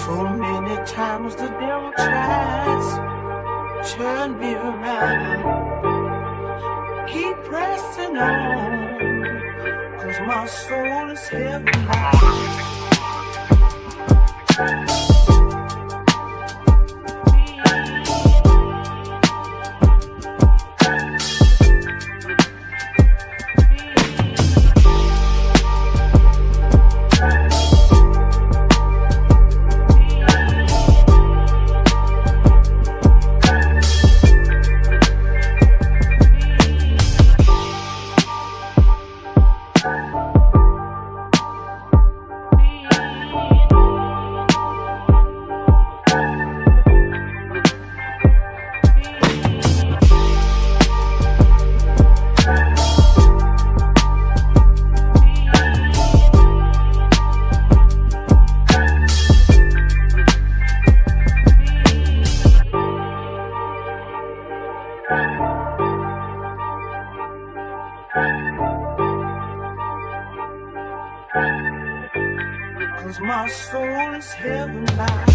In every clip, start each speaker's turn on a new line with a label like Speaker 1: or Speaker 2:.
Speaker 1: So many times the devil tries to turn me around. Keep pressing on, 'cause my soul is heavy bound. 'Cause my soul is heaven bound.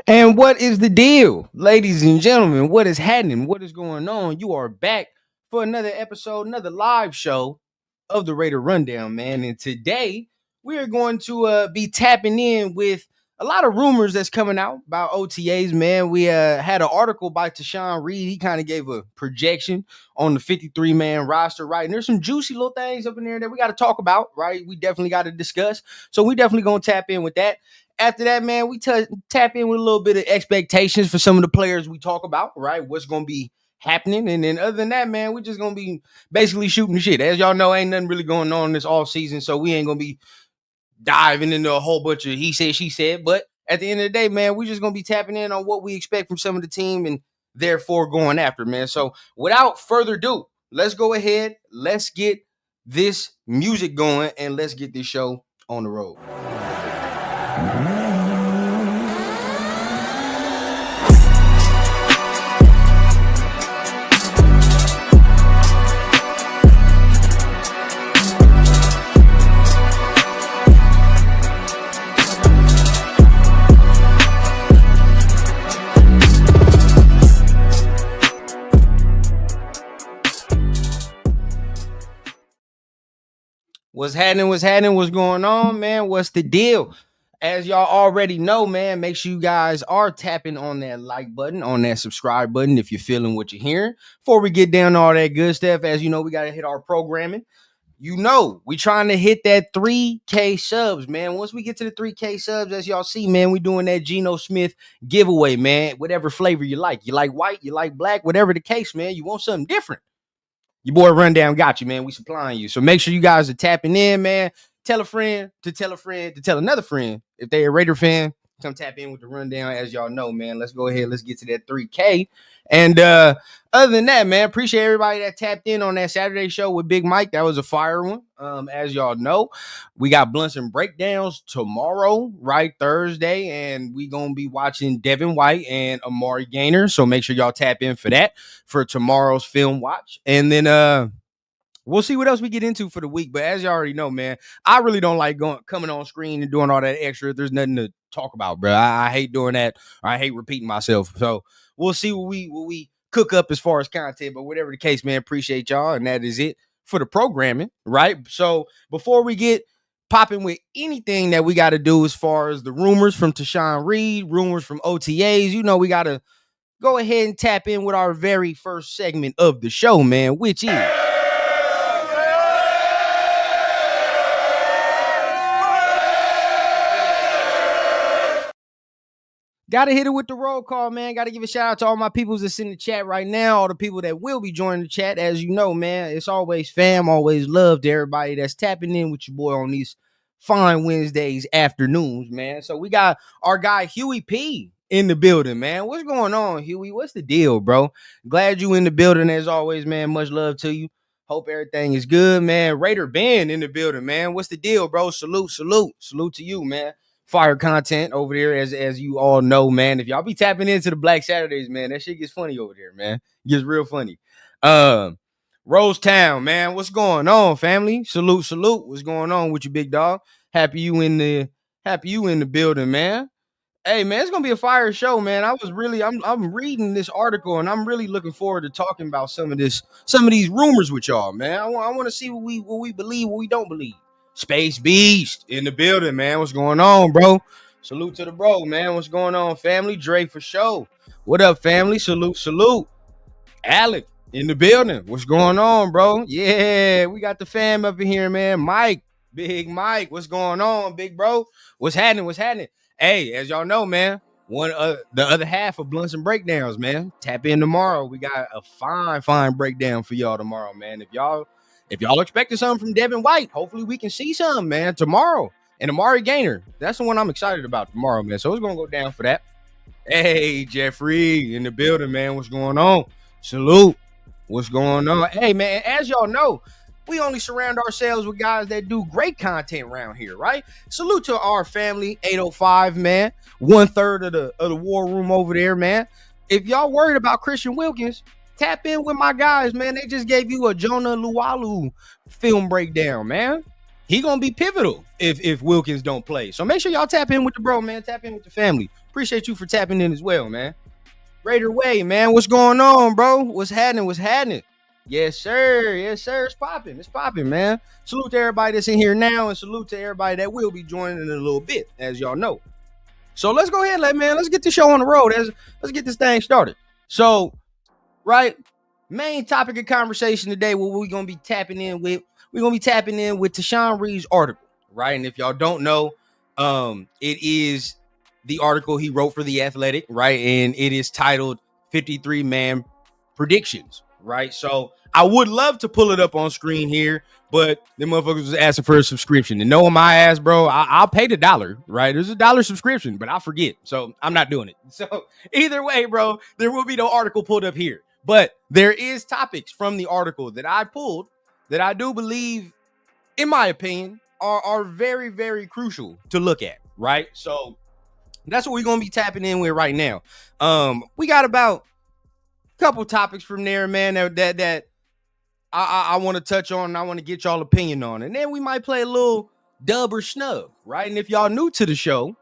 Speaker 2: And what is the deal, ladies and gentlemen? What is happening? What is going on? You are back for another episode, another live show of the Raider Rundown, man. And today we are going to be tapping in with a lot of rumors that's coming out about OTAs, man. We had an article by Tashawn Reed. He kind of gave a projection on the 53-man roster, right? And there's some juicy little things up in there that we got to talk about, right? We definitely got to discuss. So we definitely going to tap in with that. After that, man, we tap in with a little bit of expectations for some of the players we talk about, right? What's going to be happening. And then other than that, man, we're just going to be basically shooting the shit. As y'all know, ain't nothing really going on this off season, so we ain't going to be diving into a whole bunch of he said, she said. But at the end of the day, man, we're just going to be tapping in on what we expect from some of the team and therefore going after, man. So without further ado, let's go ahead. Let's get this music going and let's get this show on the road. What's happening? What's going on, man? What's the deal? As y'all already know, man, make sure you guys are tapping on that like button, on that subscribe button if you're feeling what you're hearing. Before we get down to all that good stuff, as you know, we got to hit our programming. You know, we trying to hit that 3K subs, man. Once we get to the 3K subs, as y'all see, man, we doing that Geno Smith giveaway, man. Whatever flavor you like. You like white, you like black, whatever the case, man. You want something different. your boy Rundown got you, man. We supplying you. So make sure you guys are tapping in, man. Tell a friend to tell a friend to tell another friend. If they're a Raider fan, come tap in with the Rundown. As y'all know, man, let's go ahead. Let's get to that 3K. And other than that, man, appreciate everybody that tapped in on that Saturday show with Big Mike. That was a fire one. As y'all know, we got blunts and breakdowns tomorrow, right? Thursday, and we gonna be watching Devin White and Amari Gaynor. So make sure y'all tap in for that for tomorrow's film watch. And then we'll see what else we get into for the week. But as you already know, man, I really don't like coming on screen and doing all that extra. There's nothing to talk about, bro. I hate doing that. I hate repeating myself. So we'll see what we cook up as far as content. But whatever the case, man, appreciate y'all. And that is it for the programming, right? So before we get popping with anything that we got to do as far as the rumors from Tashawn Reed, rumors from OTAs, you know, we got to go ahead and tap in with our very first segment of the show, man, which is... Gotta hit it with the roll call, man. Gotta give a shout out to all my peoples that's in the chat right now, all the people that will be joining the chat. As you know, man, it's always fam, always love to everybody that's tapping in with your boy on these fine Wednesdays afternoons, man. So we got our guy Huey P in the building, man. What's going on, Huey? What's the deal, bro? Glad you in the building as always, man. Much love to you. Hope everything is good, man. Raider Ben in the building, man. What's the deal, bro? Salute to you, man. Fire content over there, as you all know, man. If y'all be tapping into the Black Saturdays, man, that shit gets funny over there, man. It gets real funny. Rose Town, man. What's going on, family? Salute. What's going on with you, big dog? Happy you in the building, man. Hey, man, it's gonna be a fire show, man. I'm reading this article and I'm really looking forward to talking about some of these rumors with y'all, man. I want to see what we believe, what we don't believe. Space Beast in the building, man. What's going on, bro? Salute to the bro, man. What's going on, family? Dre for show. What up, family? Salute. Alec in the building. What's going on, bro? Yeah, we got the fam up in here, man. Mike, Big Mike. What's going on, big bro? What's happening? Hey, as y'all know, man, the other half of Blunts and Breakdowns, man. Tap in tomorrow. We got a fine breakdown for y'all tomorrow, man. If y'all expecting something from Devin White, hopefully we can see something, man, tomorrow. And Amari Gaynor, that's the one I'm excited about tomorrow, man. So it's going to go down for that. Hey, Jeffrey in the building, man. What's going on? Salute. What's going on? Hey, man, as y'all know, we only surround ourselves with guys that do great content around here, right? Salute to our family, 805, man. 1/3 of the war room over there, man. If y'all worried about Christian Wilkins, tap in with my guys, man. They just gave you a Jonah Luwalu film breakdown, man. He gonna be pivotal if Wilkins don't play. So make sure y'all tap in with the bro, man. Tap in with the family. Appreciate you for tapping in as well, man. Raider Way, man. What's going on, bro? What's happening? Yes, sir. It's popping, man. Salute to everybody that's in here now, and salute to everybody that will be joining in a little bit, as y'all know. So let's go ahead, let's get the show on the road. Let's get this thing started. So, right, main topic of conversation today, what we're gonna be tapping in with. We're gonna be tapping in with Tashawn Reed's article, right? And if y'all don't know, it is the article he wrote for The Athletic, right? And it is titled 53-Man Predictions, right? So I would love to pull it up on screen here, but the motherfuckers was asking for a subscription. And knowing my ass, bro, I'll pay the $1, right? There's a $1 subscription, but I'll forget. So I'm not doing it. So either way, bro, there will be no article pulled up here. But there is topics from the article that I pulled that I do believe, in my opinion, are very, very crucial to look at, right? So that's what we're going to be tapping in with right now. We got about a couple topics from there, man, that I want to touch on and I want to get y'all opinion on. And then we might play a little dub or snub, right? And if y'all new to the show,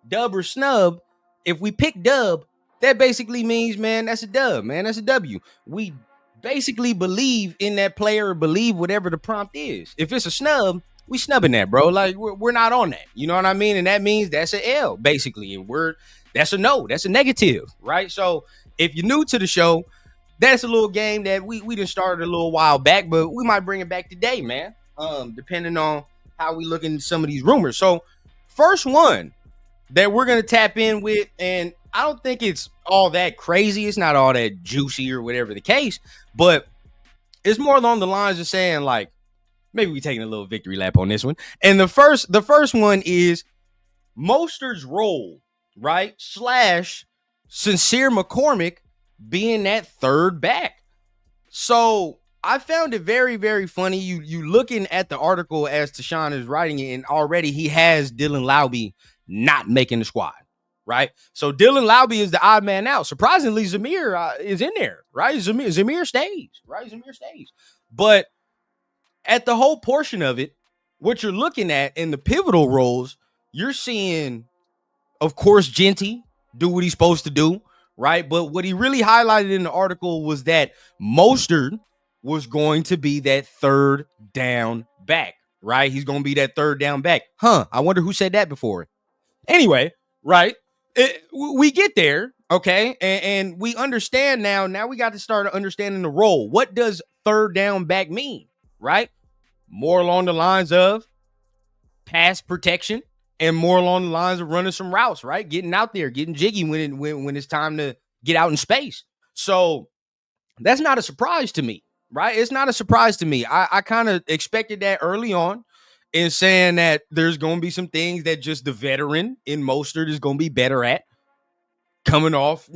Speaker 2: dub or snub, if we pick dub, that basically means, man, that's a dub, man. That's a W. We basically believe in that player or believe whatever the prompt is. If it's a snub, we snubbing that, bro. Like we're not on that. You know what I mean? And that means that's an L, basically. And that's a no. That's a negative, right? So if you're new to the show, that's a little game that we just started a little while back, but we might bring it back today, man. Depending on how we look into some of these rumors. So first one that we're gonna tap in with, and I don't think it's all that crazy. It's not all that juicy or whatever the case, but It's more along the lines of saying, like, maybe we taking a little victory lap on this one. And the first one is Mostert's role, right? Slash Sincere McCormick being that third back. So I found it very, very funny. You looking at the article as Tashawn is writing it, and already he has Dylan Laube not making the squad, right? So Dylan Laube is the odd man out. Surprisingly, Zamir is in there, right? Zamir stays, right? Zamir stays. But at the whole portion of it, what you're looking at in the pivotal roles, you're seeing, of course, Genty do what he's supposed to do, right? But what he really highlighted in the article was that Mostert was going to be that third down back, right? He's going to be that third down back. I wonder who said that before. Anyway, right? We get there, okay? And we understand now. Now we got to start understanding the role. What does third down back mean, right? More along the lines of pass protection and more along the lines of running some routes, right? Getting out there, getting jiggy when it's time to get out in space. So that's not a surprise to me, right? It's not a surprise to me. I kind of expected that early on in saying that there's going to be some things that just the veteran in Mostert is going to be better at coming off,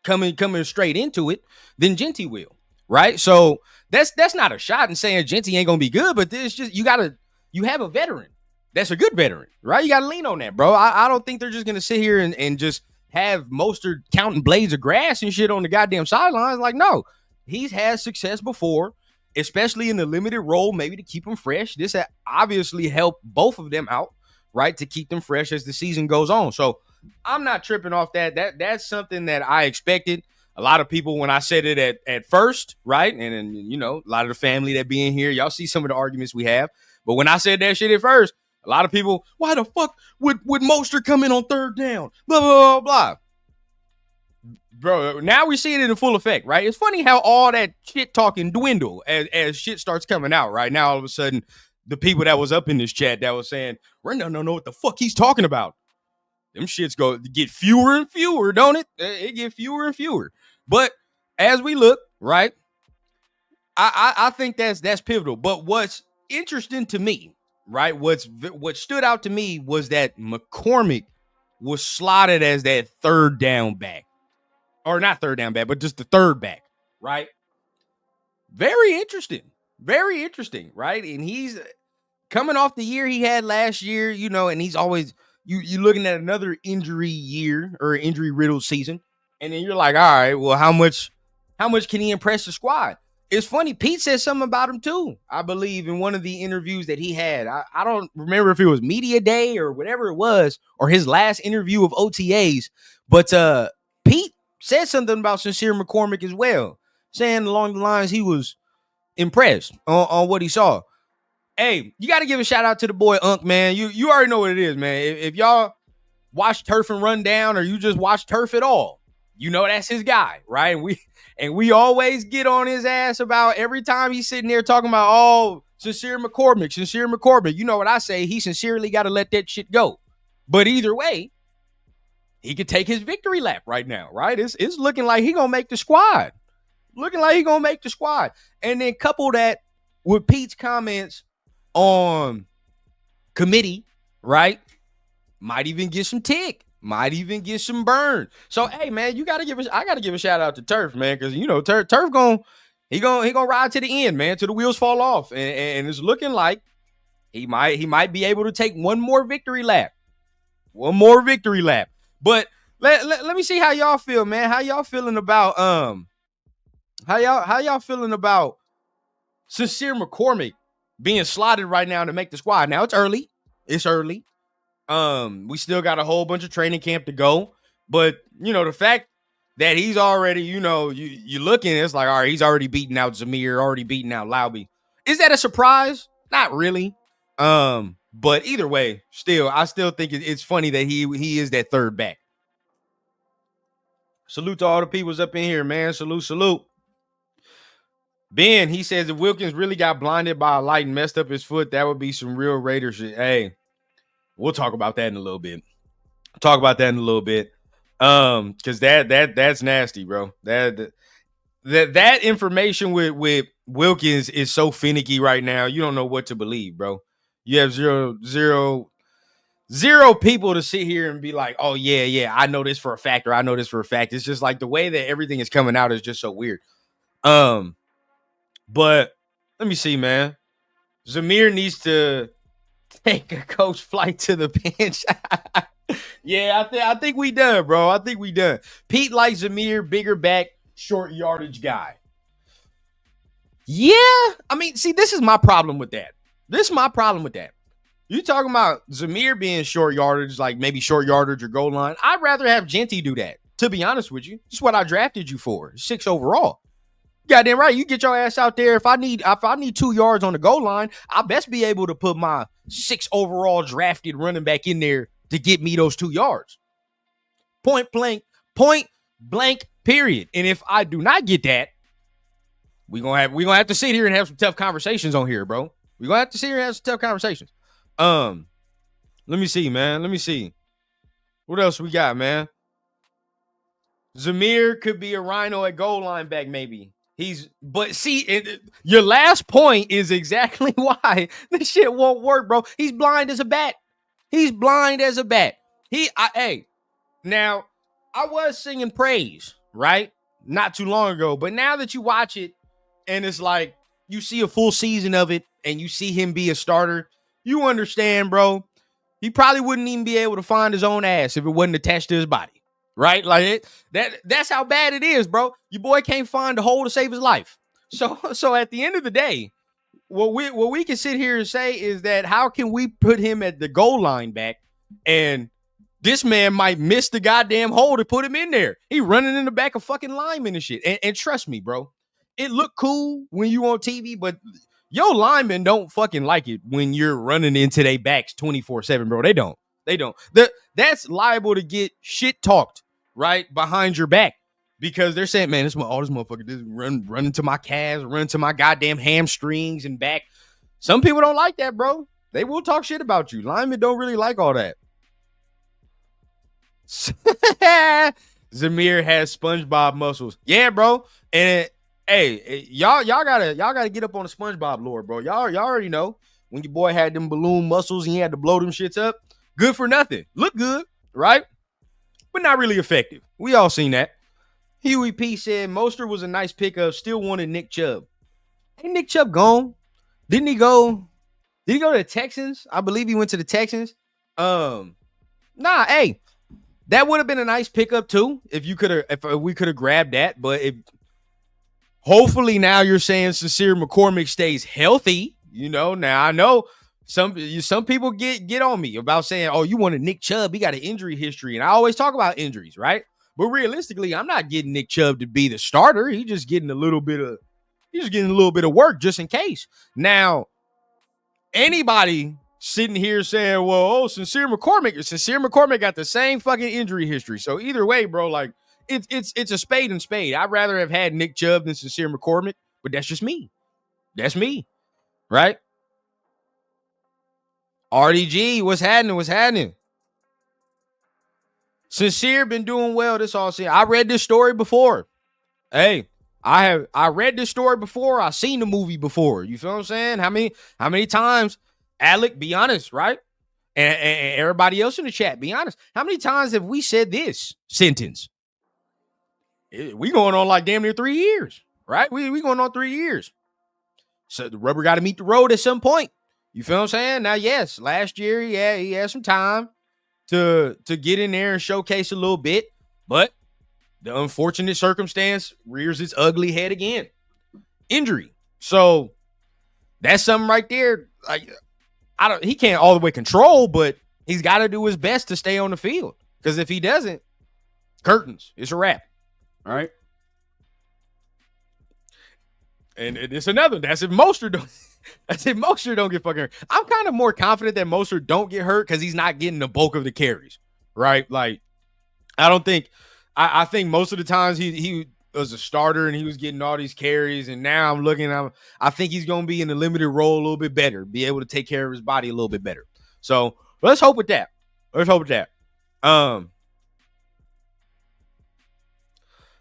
Speaker 2: coming straight into it than Genty will, right? So that's not a shot in saying Genty ain't going to be good, but this just, you have a veteran. That's a good veteran, right? You got to lean on that, bro. I don't think they're just going to sit here and just have Mostert counting blades of grass and shit on the goddamn sidelines. Like, no, he's had success before, especially in the limited role, maybe to keep him fresh. This obviously helped both of them out, right, to keep them fresh as the season goes on. So I'm not tripping off that. That's something that I expected. A lot of people, when I said it at first, right, and a lot of the family that be in here, y'all see some of the arguments we have. But when I said that shit at first, a lot of people, why the fuck would Mostert come in on third down? Blah, blah, blah, blah. Bro, now we see it in full effect, right? It's funny how all that shit talking dwindle as shit starts coming out, right? Now, all of a sudden, the people that was up in this chat that was saying, Rendon don't know what the fuck he's talking about. Them shits go get fewer and fewer, don't it? It get fewer and fewer. But as we look, right, I think that's pivotal. But what's interesting to me, right, what stood out to me was that McCormick was slotted as that third down back. Or not third down back, but just the third back, right? Very interesting, right? And he's coming off the year he had last year, and he's always you looking at another injury year or injury riddled season, and then you're like, all right, well, how much can he impress the squad? It's funny, Pete said something about him too, I believe, in one of the interviews that he had. I don't remember if it was media day or whatever it was, or his last interview of OTAs, but Pete said something about Sincere McCormick as well, saying along the lines he was impressed on what he saw. Hey, you got to give a shout out to the boy Unc, man. You already know what it is, man. If y'all watch Turf and Run Down, or you just watch Turf at all, that's his guy, right? And we always get on his ass about every time he's sitting there talking about, Sincere McCormick. You know what I say? He sincerely got to let that shit go. But either way, he could take his victory lap right now, right? It's looking like he gonna make the squad. And then couple that with Pete's comments on committee, right? Might even get some tick. Might even get some burn. So, hey, man, I gotta give a shout out to Turf, man, because Turf gonna ride to the end, man, till the wheels fall off, and it's looking like he might be able to take one more victory lap. But let me see how y'all feel, man. How y'all feeling about how y'all feeling about Sincere McCormick being slotted right now to make the squad? Now it's early. We still got a whole bunch of training camp to go. But the fact that he's already, you looking, it's like, all right, he's already beaten out Zamir, already beaten out Laube. Is that a surprise? Not really. But either way, I still think it's funny that he is that third back. Salute to all the peoples up in here, man. Salute. Ben, he says if Wilkins really got blinded by a light and messed up his foot, that would be some real Raider shit. Hey, we'll talk about that in a little bit. Because that's nasty, bro. That information with Wilkins is so finicky right now. You don't know what to believe, bro. You have zero people to sit here and be like, oh, yeah, I know this for a fact, or I know this for a fact. It's just like the way that everything is coming out is just so weird. But let me see, man. Zamir needs to take a coach flight to the bench. Yeah, I think we done, bro. I think we done. Pete likes Zamir, bigger back, short yardage guy. Yeah, I mean, see, this is my problem with that. You talking about Zamir being short yardage, like maybe short yardage or goal line. I'd rather have Genty do that, to be honest with you. This is what I drafted you for, 6 overall. Goddamn right. You get your ass out there. If I need 2 yards on the goal line, I best be able to put my 6 overall drafted running back in there to get me those 2 yards. Point blank, period. And if I do not get that, we're gonna have to sit here and have some tough conversations on here, bro. We're gonna have to sit here and have some tough conversations. Let me see, man. Let me see. What else we got, man? Zamir could be a rhino at goal line back, maybe. But see, your last point is exactly why this shit won't work, bro. He's blind as a bat. Now, I was singing praise, right? Not too long ago, but now that you watch it and it's like you see a full season of it and you see him be a starter, you understand, bro. He probably wouldn't even be able to find his own ass if it wasn't attached to his body. Right? Like that's how bad it is, bro. Your boy can't find a hole to save his life. So at the end of the day, what we can sit here and say is that how can we put him at the goal line back and this man might miss the goddamn hole to put him in there. He running in the back of fucking linemen and shit. And trust me, bro, it looked cool when you on TV, but your linemen don't fucking like it when you're running into their backs 24/7, bro. They don't. That's liable to get shit talked right behind your back because they're saying, man, this motherfucker just run into my calves, run into my goddamn hamstrings and back. Some people don't like that, bro. They will talk shit about you. Linemen don't really like all that. Zamir has SpongeBob muscles. Yeah, bro. And y'all gotta get up on the SpongeBob lore, bro. Y'all already know when your boy had them balloon muscles and he had to blow them shits up. Good for nothing. Look good, right? But not really effective. We all seen that. Huey P said Mostert was a nice pickup. Still wanted Nick Chubb. Ain't Nick Chubb gone? Didn't he go? Did he go to the Texans? I believe he went to the Texans. That would have been a nice pickup too if we could have grabbed that. But hopefully now you're saying Sincere McCormick stays healthy. You know, now I know some people get on me about saying, oh, you wanted Nick Chubb. He got an injury history. And I always talk about injuries, right? But realistically, I'm not getting Nick Chubb to be the starter. He's just getting a little bit of work just in case. Now, anybody sitting here saying, well, Sincere McCormick got the same fucking injury history. So either way, bro, like it's a spade and spade. I'd rather have had Nick Chubb than Sincere McCormick, but that's just me. That's me, right? RDG, what's happening? Sincere been doing well this all season. I read this story before. Hey, I read this story before. I seen the movie before. You feel what I'm saying? How many times, Alec, be honest, right? And everybody else in the chat, be honest. How many times have we said this sentence? We going on like damn near 3 years, right? We going on 3 years. So the rubber got to meet the road at some point. You feel what I'm saying? Now, yes, last year, yeah, he had some time to get in there and showcase a little bit, but the unfortunate circumstance rears its ugly head again. Injury. So that's something right there. Like he can't all the way control, but he's got to do his best to stay on the field. Because if he doesn't, curtains. It's a wrap. All right. And it's another. That's if Mostert don't get fucking hurt. I'm kind of more confident that Mostert don't get hurt because he's not getting the bulk of the carries, right? Like, I think most of the times he was a starter and he was getting all these carries, and now I think he's going to be in a limited role a little bit better, be able to take care of his body a little bit better. So let's hope with that.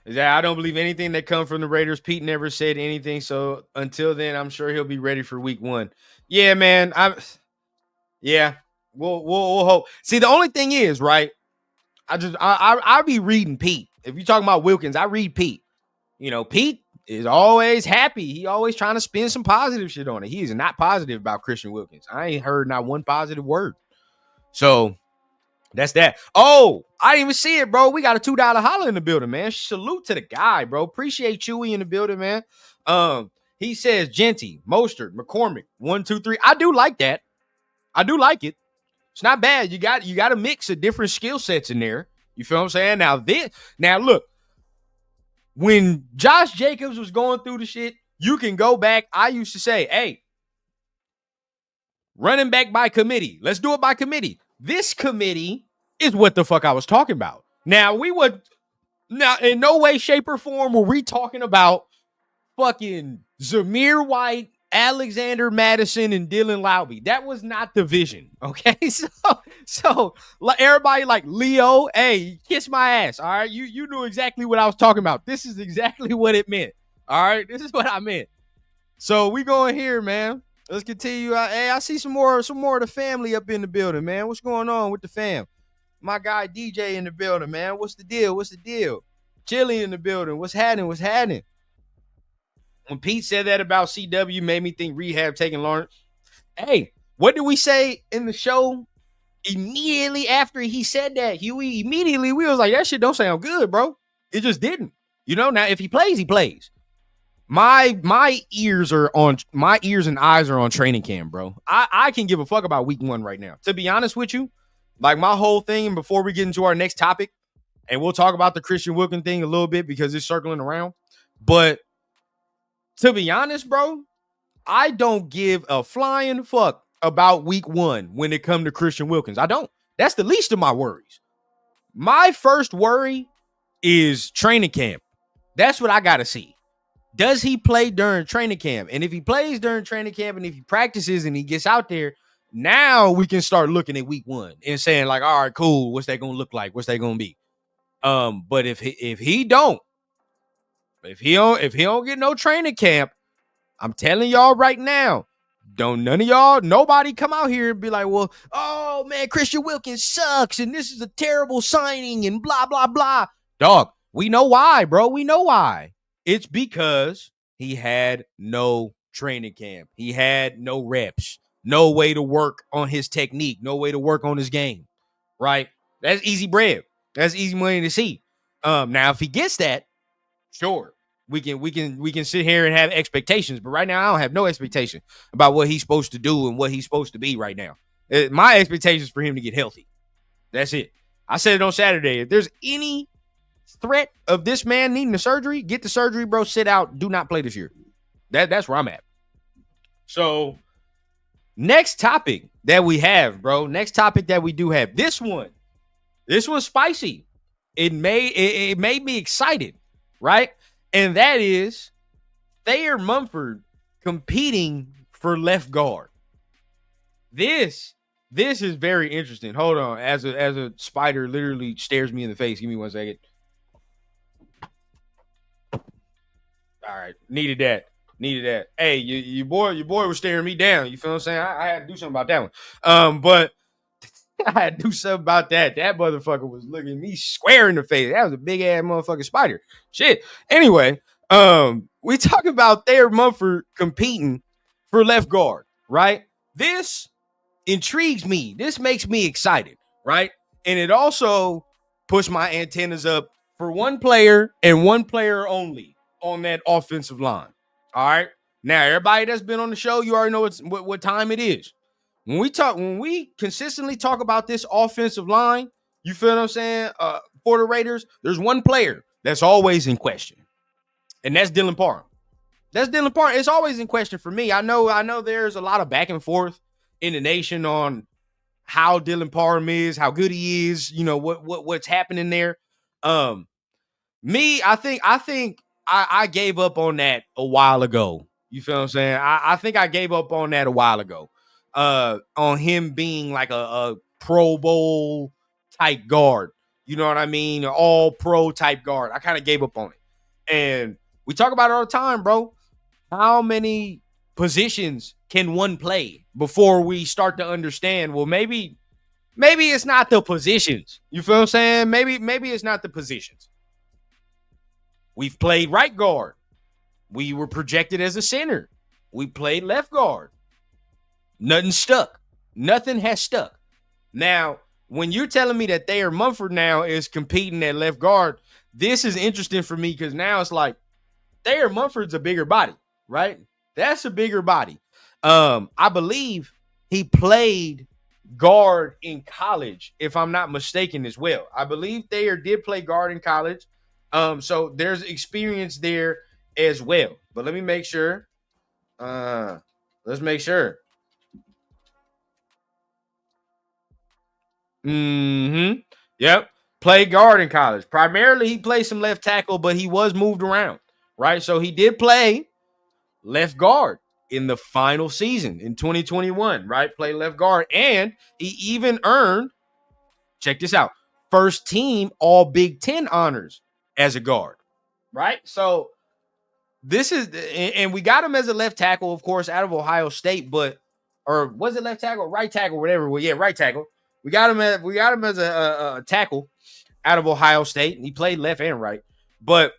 Speaker 2: Is that I don't believe anything that comes from the Raiders. Pete never said anything. So until then, I'm sure he'll be ready for week 1. Yeah, man. Yeah. We'll hope. See, the only thing is, right? I be reading Pete. If you're talking about Wilkins, I read Pete. Pete is always happy. He always trying to spin some positive shit on it. He is not positive about Christian Wilkins. I ain't heard not one positive word. So that's that. Oh, I didn't even see it, bro. We got a $2 holler in the building, man. Salute to the guy, bro. Appreciate Chewy in the building, man. He says Genty, Mostert, McCormick, 1, 2, 3. I do like that. I do like it. It's not bad. You got a mix of different skill sets in there. You feel what I'm saying? Now look, when Josh Jacobs was going through the shit, you can go back. I used to say, hey, running back by committee. Let's do it by committee. This committee is what the fuck I was talking about. Now, in no way, shape, or form were we talking about fucking Zamir White, Alexander Madison, and Dylan Lowby. That was not the vision, okay? So everybody like, Leo, hey, kiss my ass, all right? You knew exactly what I was talking about. This is exactly what it meant, all right? This is what I meant. So we going here, man. Let's continue. Hey, I see some more of the family up in the building, man. What's going on with the fam? My guy DJ in the building, man. What's the deal? Chili in the building. What's happening? When Pete said that about CW, made me think rehab taking long. Hey, what did we say in the show immediately after he said that? We was like, that shit don't sound good, bro. It just didn't. Now if he plays, he plays. My ears and eyes are on training camp, bro. I can give a fuck about week 1 right now. To be honest with you, like my whole thing before we get into our next topic, and we'll talk about the Christian Wilkins thing a little bit because it's circling around. But to be honest, bro, I don't give a flying fuck about week 1 when it comes to Christian Wilkins. I don't. That's the least of my worries. My first worry is training camp. That's what I got to see. Does he play during training camp? And if he plays during training camp and if he practices and he gets out there, now we can start looking at week 1 and saying like, all right, cool. What's that going to look like? What's that going to be? But if he don't get no training camp, I'm telling y'all right now, nobody come out here and be like, well, oh man, Christian Wilkins sucks and this is a terrible signing and blah, blah, blah. Dog, we know why, bro. We know why. It's because he had no training camp. He had no reps, no way to work on his technique, no way to work on his game, right? That's easy bread. That's easy money to see. Now, if he gets that, sure, we can sit here and have expectations. But right now, I don't have no expectation about what he's supposed to do and what he's supposed to be right now. My expectation is for him to get healthy. That's it. I said it on Saturday. If there's any threat of this man needing the surgery, get the surgery, bro. Sit out. Do not play this year. That's where I'm at. So, next topic that we have, bro. Next topic that we do have. This one's spicy. It made me excited, right? And that is Thayer Mumford competing for left guard. This is very interesting. Hold on, as a spider literally stares me in the face. Give me 1 second. All right, needed that. Hey, your boy was staring me down. You feel what I'm saying? I had to do something about that one. But I had to do something about that. That motherfucker was looking me square in the face. That was a big ass motherfucking spider. Shit. Anyway, we talk about Thayer Mumford competing for left guard, right? This intrigues me. This makes me excited, right? And it also puts my antennas up for one player and one player only on that offensive line. All right. Now, everybody that's been on the show, you already know what time it is. When we consistently talk about this offensive line, you feel what I'm saying? For the Raiders, there's one player that's always in question, and that's Dylan Parham. It's always in question for me. I know there's a lot of back and forth in the nation on how Dylan Parham is, how good he is, what's happening there. I think I gave up on that a while ago. You feel what I'm saying? I think I gave up on that a while ago. On him being like a Pro Bowl type guard. you know what I mean, all pro type guard. I kind of gave up on it. And we talk about it all the time, bro. How many positions can one play before we start to understand, well, maybe it's not the positions. You feel what I'm saying? Maybe it's not the positions. We've played right guard. We were projected as a center. We played left guard. Nothing stuck. Nothing has stuck. Now, when you're telling me that Thayer Mumford now is competing at left guard, this is interesting for me because now it's like Thayer Mumford's a bigger body, right? That's a bigger body. I believe he played guard in college, if I'm not mistaken, as well. I believe Thayer did play guard in college. So there's experience there as well. But let me make sure. Let's make sure. Yep. Played guard in college. Primarily, he played some left tackle, but he was moved around, right? So he did play left guard in the final season in 2021, right? Play left guard. And he even earned, check this out, first team all Big Ten honors as a guard, right? So this is, and we got him as a left tackle, of course, out of Ohio State, but, or was it left tackle, right tackle, whatever? Well, yeah, right tackle. We got him as a tackle out of Ohio State. He played left and right, but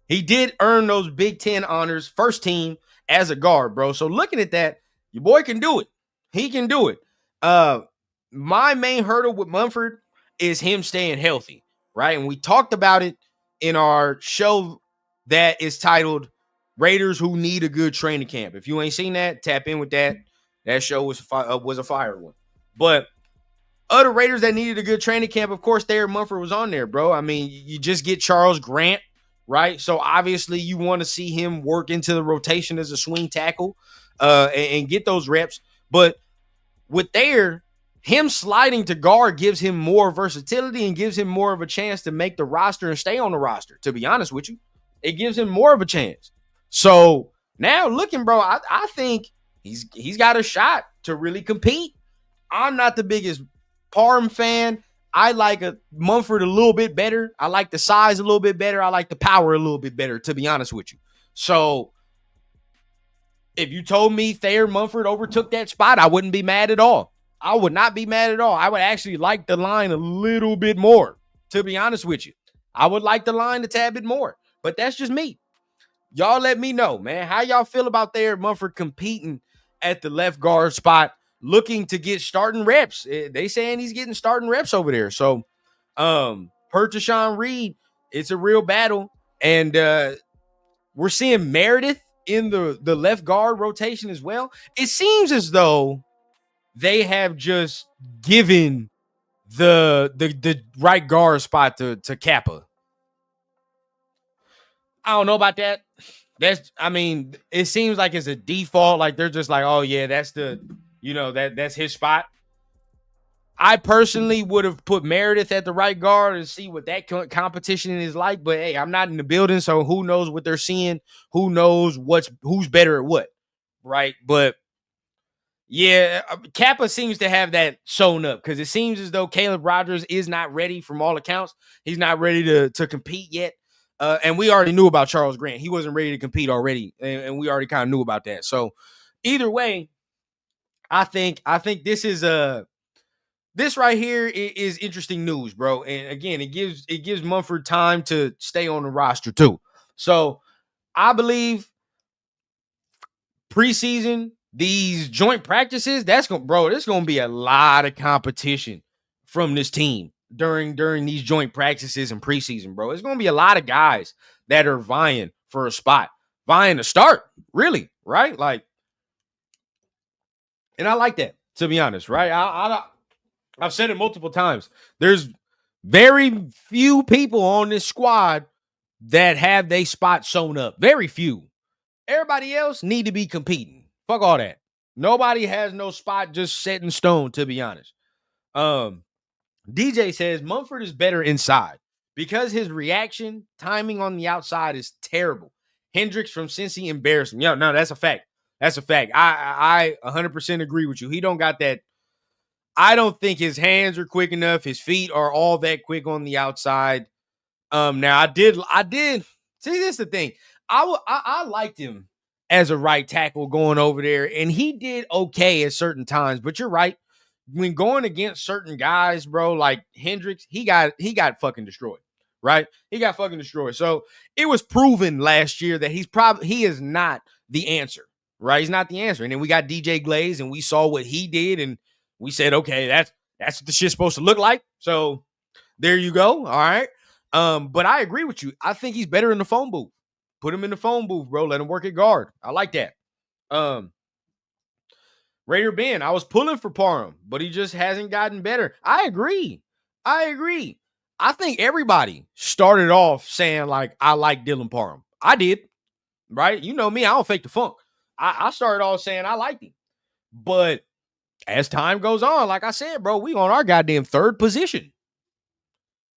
Speaker 2: he did earn those Big Ten honors, first team as a guard, bro. So looking at that, your boy can do it. He can do it. My main hurdle with Mumford is him staying healthy, right? And we talked about it in our show that is titled Raiders Who Need a Good Training Camp. If you ain't seen that, tap in with that. That show was a fire one. But other Raiders that needed a good training camp, of course, Thayer Mumford was on there, bro. I mean, you just get Charles Grant, right? So obviously you want to see him work into the rotation as a swing tackle and get those reps. But with Thayer, him sliding to guard gives him more versatility and gives him more of a chance to make the roster and stay on the roster, to be honest with you. It gives him more of a chance. So now looking, bro, I think he's got a shot to really compete. I'm not the biggest Parham fan. I like a Mumford a little bit better. I like the size a little bit better. I like the power a little bit better, to be honest with you. So if you told me Thayer Mumford overtook that spot, I wouldn't be mad at all. I would not be mad at all. I would actually like the line a little bit more, to be honest with you. I would like the line a tad bit more, but that's just me. Y'all let me know, man. How y'all feel about Thayer Mumford competing at the left guard spot, looking to get starting reps? They saying he's getting starting reps over there. So, per Tashawn Reed, it's a real battle. And we're seeing Meredith in the left guard rotation as well. It seems as though they have just given the right guard spot to Kappa. I don't know about that. It seems like it's a default. Like they're just like, oh yeah, that's that's his spot. I personally would have put Meredith at the right guard and see what that competition is like. But hey, I'm not in the building, so who knows what they're seeing? Who knows who's better at what, right? But yeah, Kappa seems to have that sewn up because it seems as though Caleb Rogers is not ready from all accounts. He's not ready to compete yet. And we already knew about Charles Grant. He wasn't ready to compete already, and we already kind of knew about that. So either way, I think this is this right here is interesting news, bro. And again, it gives Mumford time to stay on the roster too. So I believe preseason, these joint practices, there's gonna be a lot of competition from this team during these joint practices and preseason, bro. It's gonna be a lot of guys that are vying for a spot, vying to start, really, right? Like, and I like that, to be honest, right? I've said it multiple times. There's very few people on this squad that have their spot sewn up. Very few. Everybody else need to be competing. Fuck all that. Nobody has no spot just set in stone, to be honest. DJ says Mumford is better inside because his reaction timing on the outside is terrible. Hendricks from Cincy embarrassed him. Yo, no, that's a fact. That's a fact. I 100% agree with you. He don't got that. I don't think his hands are quick enough. His feet are all that quick on the outside. Now I did see this is the thing. I liked him as a right tackle going over there, and he did okay at certain times. But you're right. When going against certain guys, bro, like Hendricks, he got fucking destroyed. Right? He got fucking destroyed. So it was proven last year that he is not the answer. Right? He's not the answer. And then we got DJ Glaze, and we saw what he did, and we said, okay, that's what the shit's supposed to look like. So there you go. All right. But I agree with you. I think he's better in the phone booth. Put him in the phone booth, bro. Let him work at guard. I like that. Raider Ben, I was pulling for Parham, but he just hasn't gotten better. I agree. I think everybody started off saying, like, I like Dylan Parham. I did, right? You know me, I don't fake the funk. I started off saying I liked him. But as time goes on, like I said, bro, we on our goddamn third position.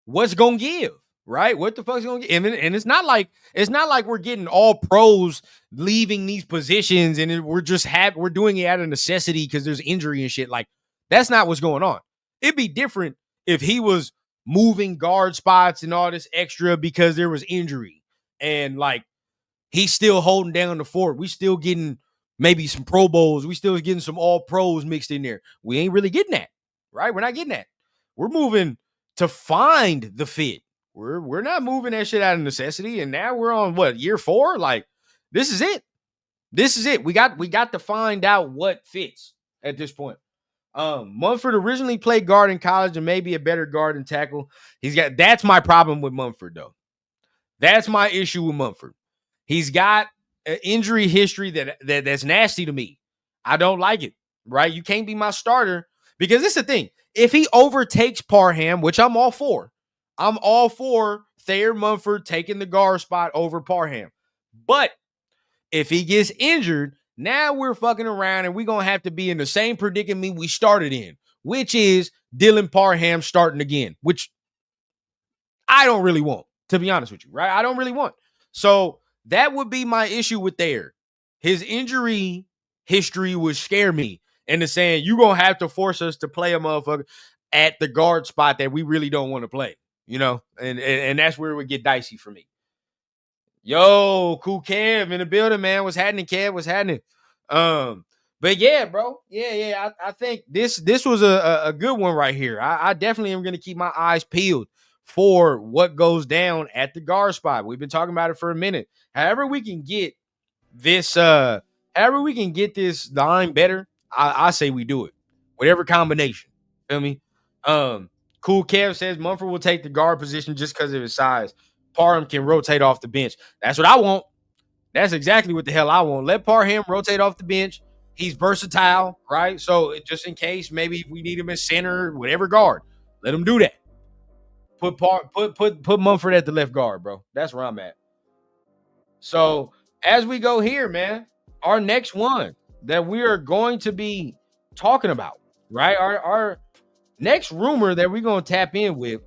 Speaker 2: What's gonna give, right? What the fuck's gonna give? And it's not like we're getting all pros leaving these positions and we're doing it out of necessity because there's injury and shit. Like, that's not what's going on. It'd be different if he was moving guard spots and all this extra because there was injury and like he's still holding down the fort. We still getting maybe some Pro Bowls. We still getting some all pros mixed in there. We ain't really getting that, right? We're not getting that. We're moving to find the fit. We're not moving that shit out of necessity. And now we're on what, year 4? Like, this is it. We got to find out what fits at this point. Munford originally played guard in college and maybe a better guard and tackle. That's my problem with Munford, though. That's my issue with Munford. He's got an injury history that's nasty to me. I don't like it, right? You can't be my starter because this is the thing. If he overtakes Parham, which I'm all for Thayer Munford taking the guard spot over Parham. But if he gets injured, now we're fucking around and we're going to have to be in the same predicament we started in, which is Dylan Parham starting again, which I don't really want, to be honest with you, right? I don't really want. So that would be my issue with Thayer. His injury history would scare me into saying you're going to have to force us to play a motherfucker at the guard spot that we really don't want to play, you know? And that's where it would get dicey for me. Yo, cool Kev in the building, man. What's happening, Kev? What's happening? But yeah, bro. Yeah. I think this was a good one right here. I definitely am going to keep my eyes peeled for what goes down at the guard spot. We've been talking about it for a minute. However we can get this line better, I say we do it. Whatever combination. Feel me? Cool Kev says Mumford will take the guard position just because of his size. Parham can rotate off the bench. That's what I want. That's exactly what the hell I want. Let Parham rotate off the bench. He's versatile, right? So just in case, maybe if we need him as center, whatever guard, let him do that. Put Mumford at the left guard, bro. That's where I'm at. So as we go here, man, our next one that we are going to be talking about, right? Our next rumor that we're going to tap in with,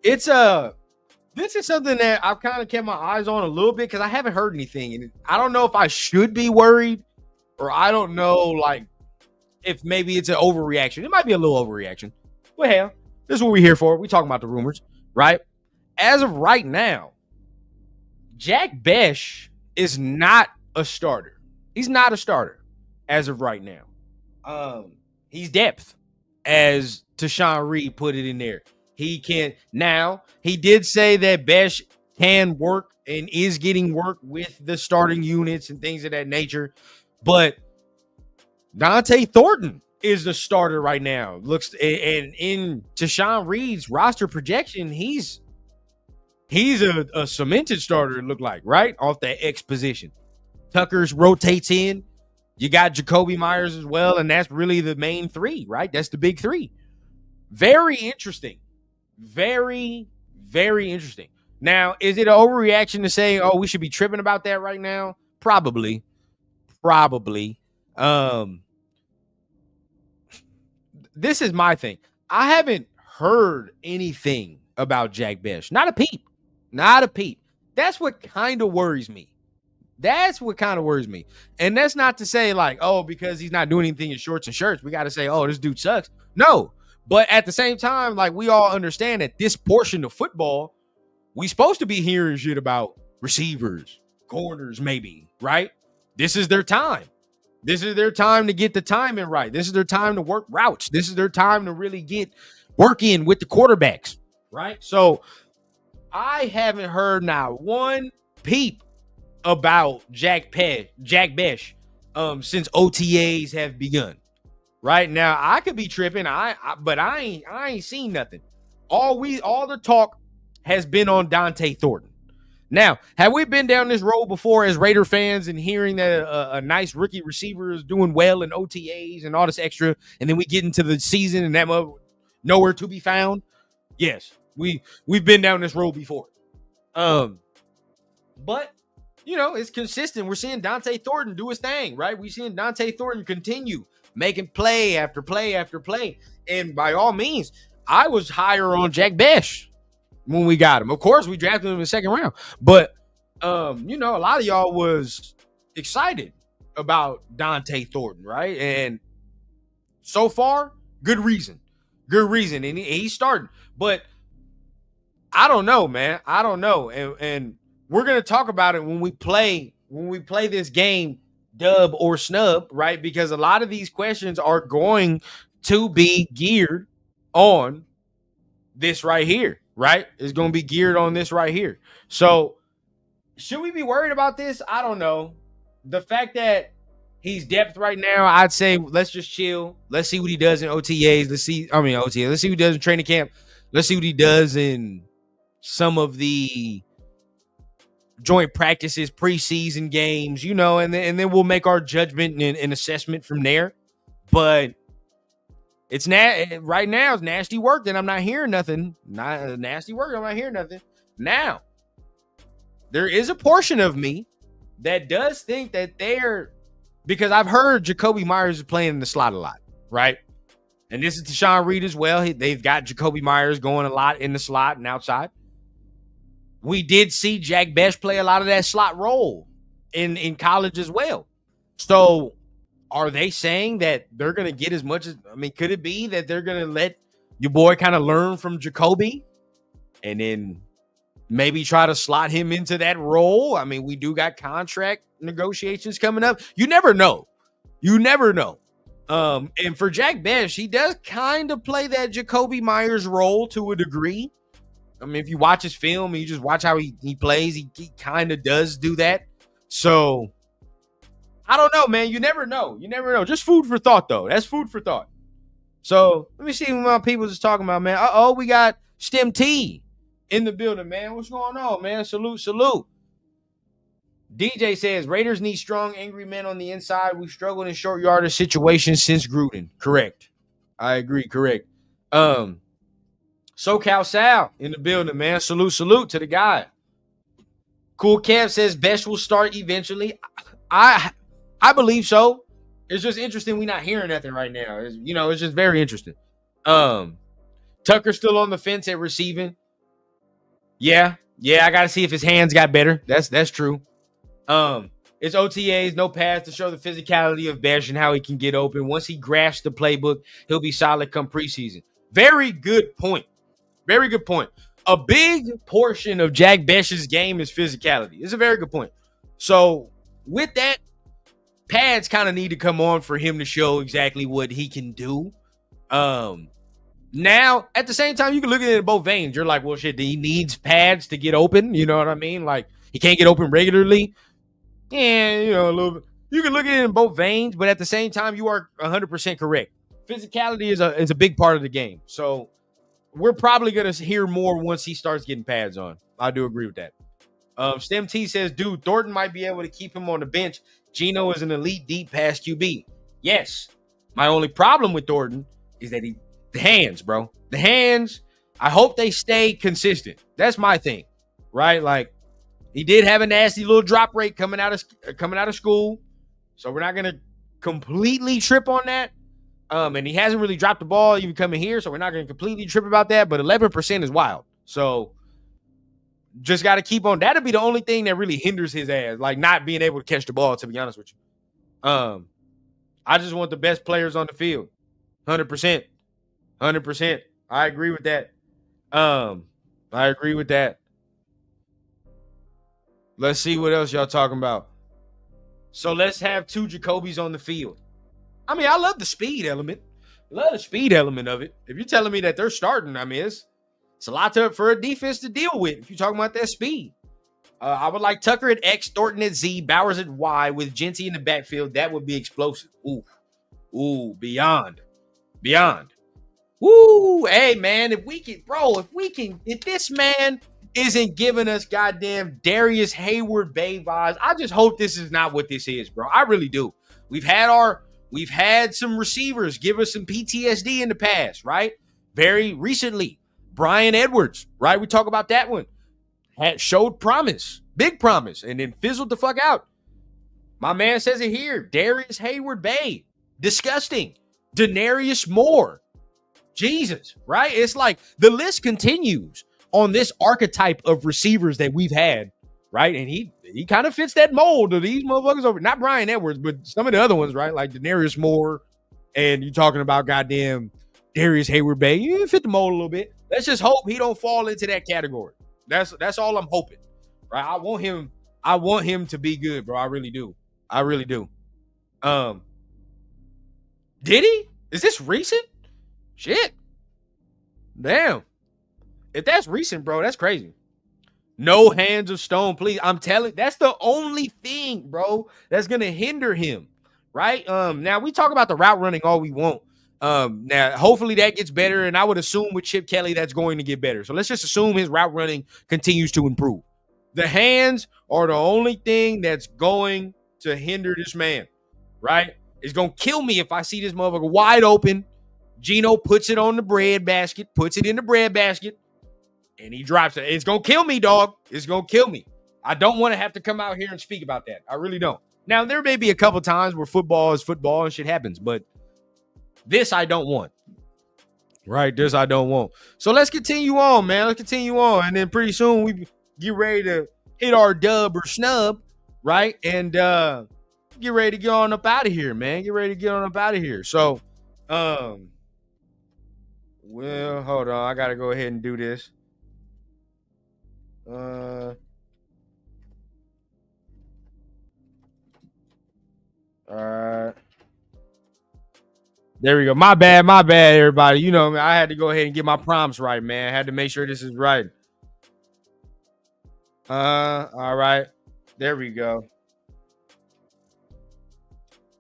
Speaker 2: this is something that I've kind of kept my eyes on a little bit because I haven't heard anything. And I don't know if I should be worried or I don't know, like, if maybe it's an overreaction. It might be a little overreaction. But hell, this is what we're here for. We're talking about the rumors, right? As of right now, Jack Besh is not a starter. He's not a starter as of right now. He's depth, as Tashawn Reed put it in there. He can now. He did say that Besh can work and is getting work with the starting units and things of that nature. But Dante Thornton is the starter right now. Looks and in Tashawn Reed's roster projection, he's a cemented starter. It looked like, right off that X position. Tucker's rotates in. You got Jacoby Myers as well, and that's really the main three, right? That's the big three. Very interesting. Very, very interesting. Now, is it an overreaction to say, oh, we should be tripping about that right now? Probably. This is my thing. I haven't heard anything about Jack Besh. Not a peep. That's what kind of worries me. That's what kind of worries me. And that's not to say like, oh, because he's not doing anything in shorts and shirts, we got to say, oh, this dude sucks. No. But at the same time, like we all understand that this portion of football, we supposed to be hearing shit about receivers, corners, maybe, right? This is their time. This is their time to get the timing right. This is their time to work routes. This is their time to really get work in with the quarterbacks, right? So I haven't heard not one peep about Jack Besh since OTAs have begun. Right now, I could be tripping, but I ain't seen nothing. All the talk has been on Dante Thornton. Now, have we been down this road before as Raider fans and hearing that a nice rookie receiver is doing well in OTAs and all this extra, and then we get into the season and that nowhere to be found? Yes, we've been down this road before. But you know, it's consistent. We're seeing Dante Thornton do his thing, right? We're seeing Dante Thornton continue making play after play after play. And by all means, I was higher on Jack Besh when we got him. Of course, we drafted him in the second round. But, you know, a lot of y'all was excited about Dante Thornton, right? And so far, good reason. Good reason. And he's starting. But I don't know, man. I don't know. And we're going to talk about it when we play this game, dub or snub, right? Because a lot of these questions are going to be geared on this right here, right? It's going to be geared on this right here. So should we be worried about this? I don't know. The fact that he's depth right now, I'd say let's just chill. Let's see what he does in OTAs. Let's see what he does in training camp. Let's see what he does in some of the joint practices, preseason games, you know, and then we'll make our judgment and assessment from there. But it's right now it's nasty work, and I'm not hearing nothing. Not nasty work, I'm not hearing nothing. Now, there is a portion of me that does think that because I've heard Jacoby Myers is playing in the slot a lot, right? And this is Deshaun Reed as well. They've got Jacoby Myers going a lot in the slot and outside. We did see Jack Besh play a lot of that slot role in college as well. So are they saying that they're going to get as much as, could it be that they're going to let your boy kind of learn from Jacoby and then maybe try to slot him into that role? We do got contract negotiations coming up. You never know. And for Jack Besh, he does kind of play that Jacoby Myers role to a degree. If you watch his film and you just watch how he plays, he kind of does do that. So, I don't know, man. You never know. Just food for thought, though. That's food for thought. So, let me see what my people is talking about, man. We got Stem T in the building, man. What's going on, man? Salute. DJ says, Raiders need strong, angry men on the inside. We've struggled in short yardage situations since Gruden. Correct. I agree. Correct. SoCal Sal in the building, man. Salute to the guy. Cool Kev says Besh will start eventually. I believe so. It's just interesting we're not hearing nothing right now. It's just very interesting. Tucker's still on the fence at receiving. Yeah, I got to see if his hands got better. That's true. It's OTAs, no pass to show the physicality of Besh and how he can get open. Once he grasps the playbook, he'll be solid come preseason. Very good point. Very good point. A big portion of Jack Besh's game is physicality. It's a very good point. So with that, pads kind of need to come on for him to show exactly what he can do. Now, at the same time, you can look at it in both veins. You're like, well, shit, he needs pads to get open. You know what I mean? Like, he can't get open regularly. And, a little bit. You can look at it in both veins, but at the same time, you are 100% correct. Physicality is a big part of the game. So we're probably going to hear more once he starts getting pads on. I do agree with that. Stem T says, dude, Thornton might be able to keep him on the bench. Geno is an elite deep pass QB. Yes. My only problem with Thornton is that the hands, bro. The hands, I hope they stay consistent. That's my thing, right? Like, he did have a nasty little drop rate coming out of school. So we're not going to completely trip on that. And he hasn't really dropped the ball even coming here, so we're not going to completely trip about that. But 11% is wild. So Just got to keep on. That'll be the only thing that really hinders his ass, like not being able to catch the ball, to be honest with you. I just want the best players on the field. 100%. 100%. I agree with that. I agree with that. Let's see what else y'all talking about. So let's have 2 Jacobys on the field. I mean, I love the speed element. Love the speed element of it. If you're telling me that they're starting, I mean, it's a lot for a defense to deal with if you're talking about that speed. I would like Tucker at X, Thornton at Z, Bowers at Y with Genty in the backfield. That would be explosive. Ooh, beyond. Woo, hey, man, if this man isn't giving us goddamn Darius Hayward Bay vibes, I just hope this is not what this is, bro. I really do. We've had some receivers give us some PTSD in the past, right? Very recently, Brian Edwards, right? We talk about that one. Showed promise, big promise, and then fizzled the fuck out. My man says it here. Darius Hayward Bay, disgusting. Denarius Moore, Jesus, right? It's like the list continues on this archetype of receivers that we've had, right? And he kind of fits that mold of these motherfuckers over. Not Brian Edwards, but some of the other ones, right? Like Denarius Moore, and you're talking about goddamn Darius Hayward Bay. You fit the mold a little bit. Let's just hope he don't fall into that category. That's all I'm hoping, right? I want him to be good, bro. I really do. Did he? Is this recent? Shit. Damn. If that's recent, bro, that's crazy. No hands of stone, please. I'm telling, that's the only thing, bro, that's gonna hinder him, right? Now we talk about the route running all we want. Now hopefully that gets better, and I would assume with Chip Kelly that's going to get better. So let's just assume his route running continues to improve. The hands are the only thing that's going to hinder this man, right? It's gonna kill me if I see this motherfucker wide open. Gino puts it in the bread basket, and he drops it. It's gonna kill me, dog. It's gonna kill me. I don't want to have to come out here and speak about that. I really don't. Now, there may be a couple times where football is football and shit happens, but this I don't want. Right? This I don't want. So let's continue on, man. Let's continue on. And then pretty soon we get ready to hit our dub or snub, right? And get ready to get on up out of here, man. So, well, hold on. I got to go ahead and do this. All right. There we go. My bad, everybody. You know, I had to go ahead and get my prompts right, man. I had to make sure this is right. All right. There we go.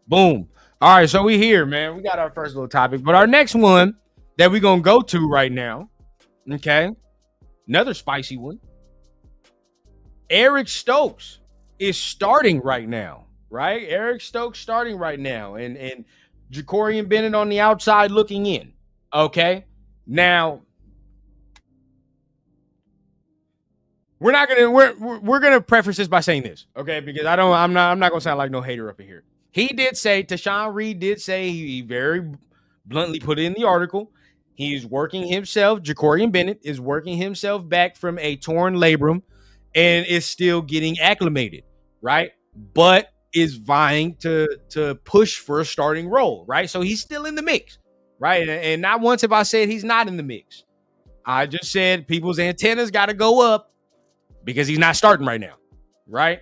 Speaker 2: Boom. All right, so we here, man. We got our first little topic, but our next one that we're gonna go to right now, okay, another spicy one. Eric Stokes is starting right now, right? Eric Stokes starting right now, and Jacorian Bennett on the outside looking in. Okay, now we're gonna preface this by saying this, okay? Because I'm not gonna sound like no hater up in here. He did say, Tashawn Reed did say, he very bluntly put it in the article, he's working himself, Jacorian Bennett is working himself back from a torn labrum and is still getting acclimated, right? But is vying to push for a starting role, right? So he's still in the mix, right? And not once have I said he's not in the mix. I just said people's antennas got to go up because he's not starting right now, right?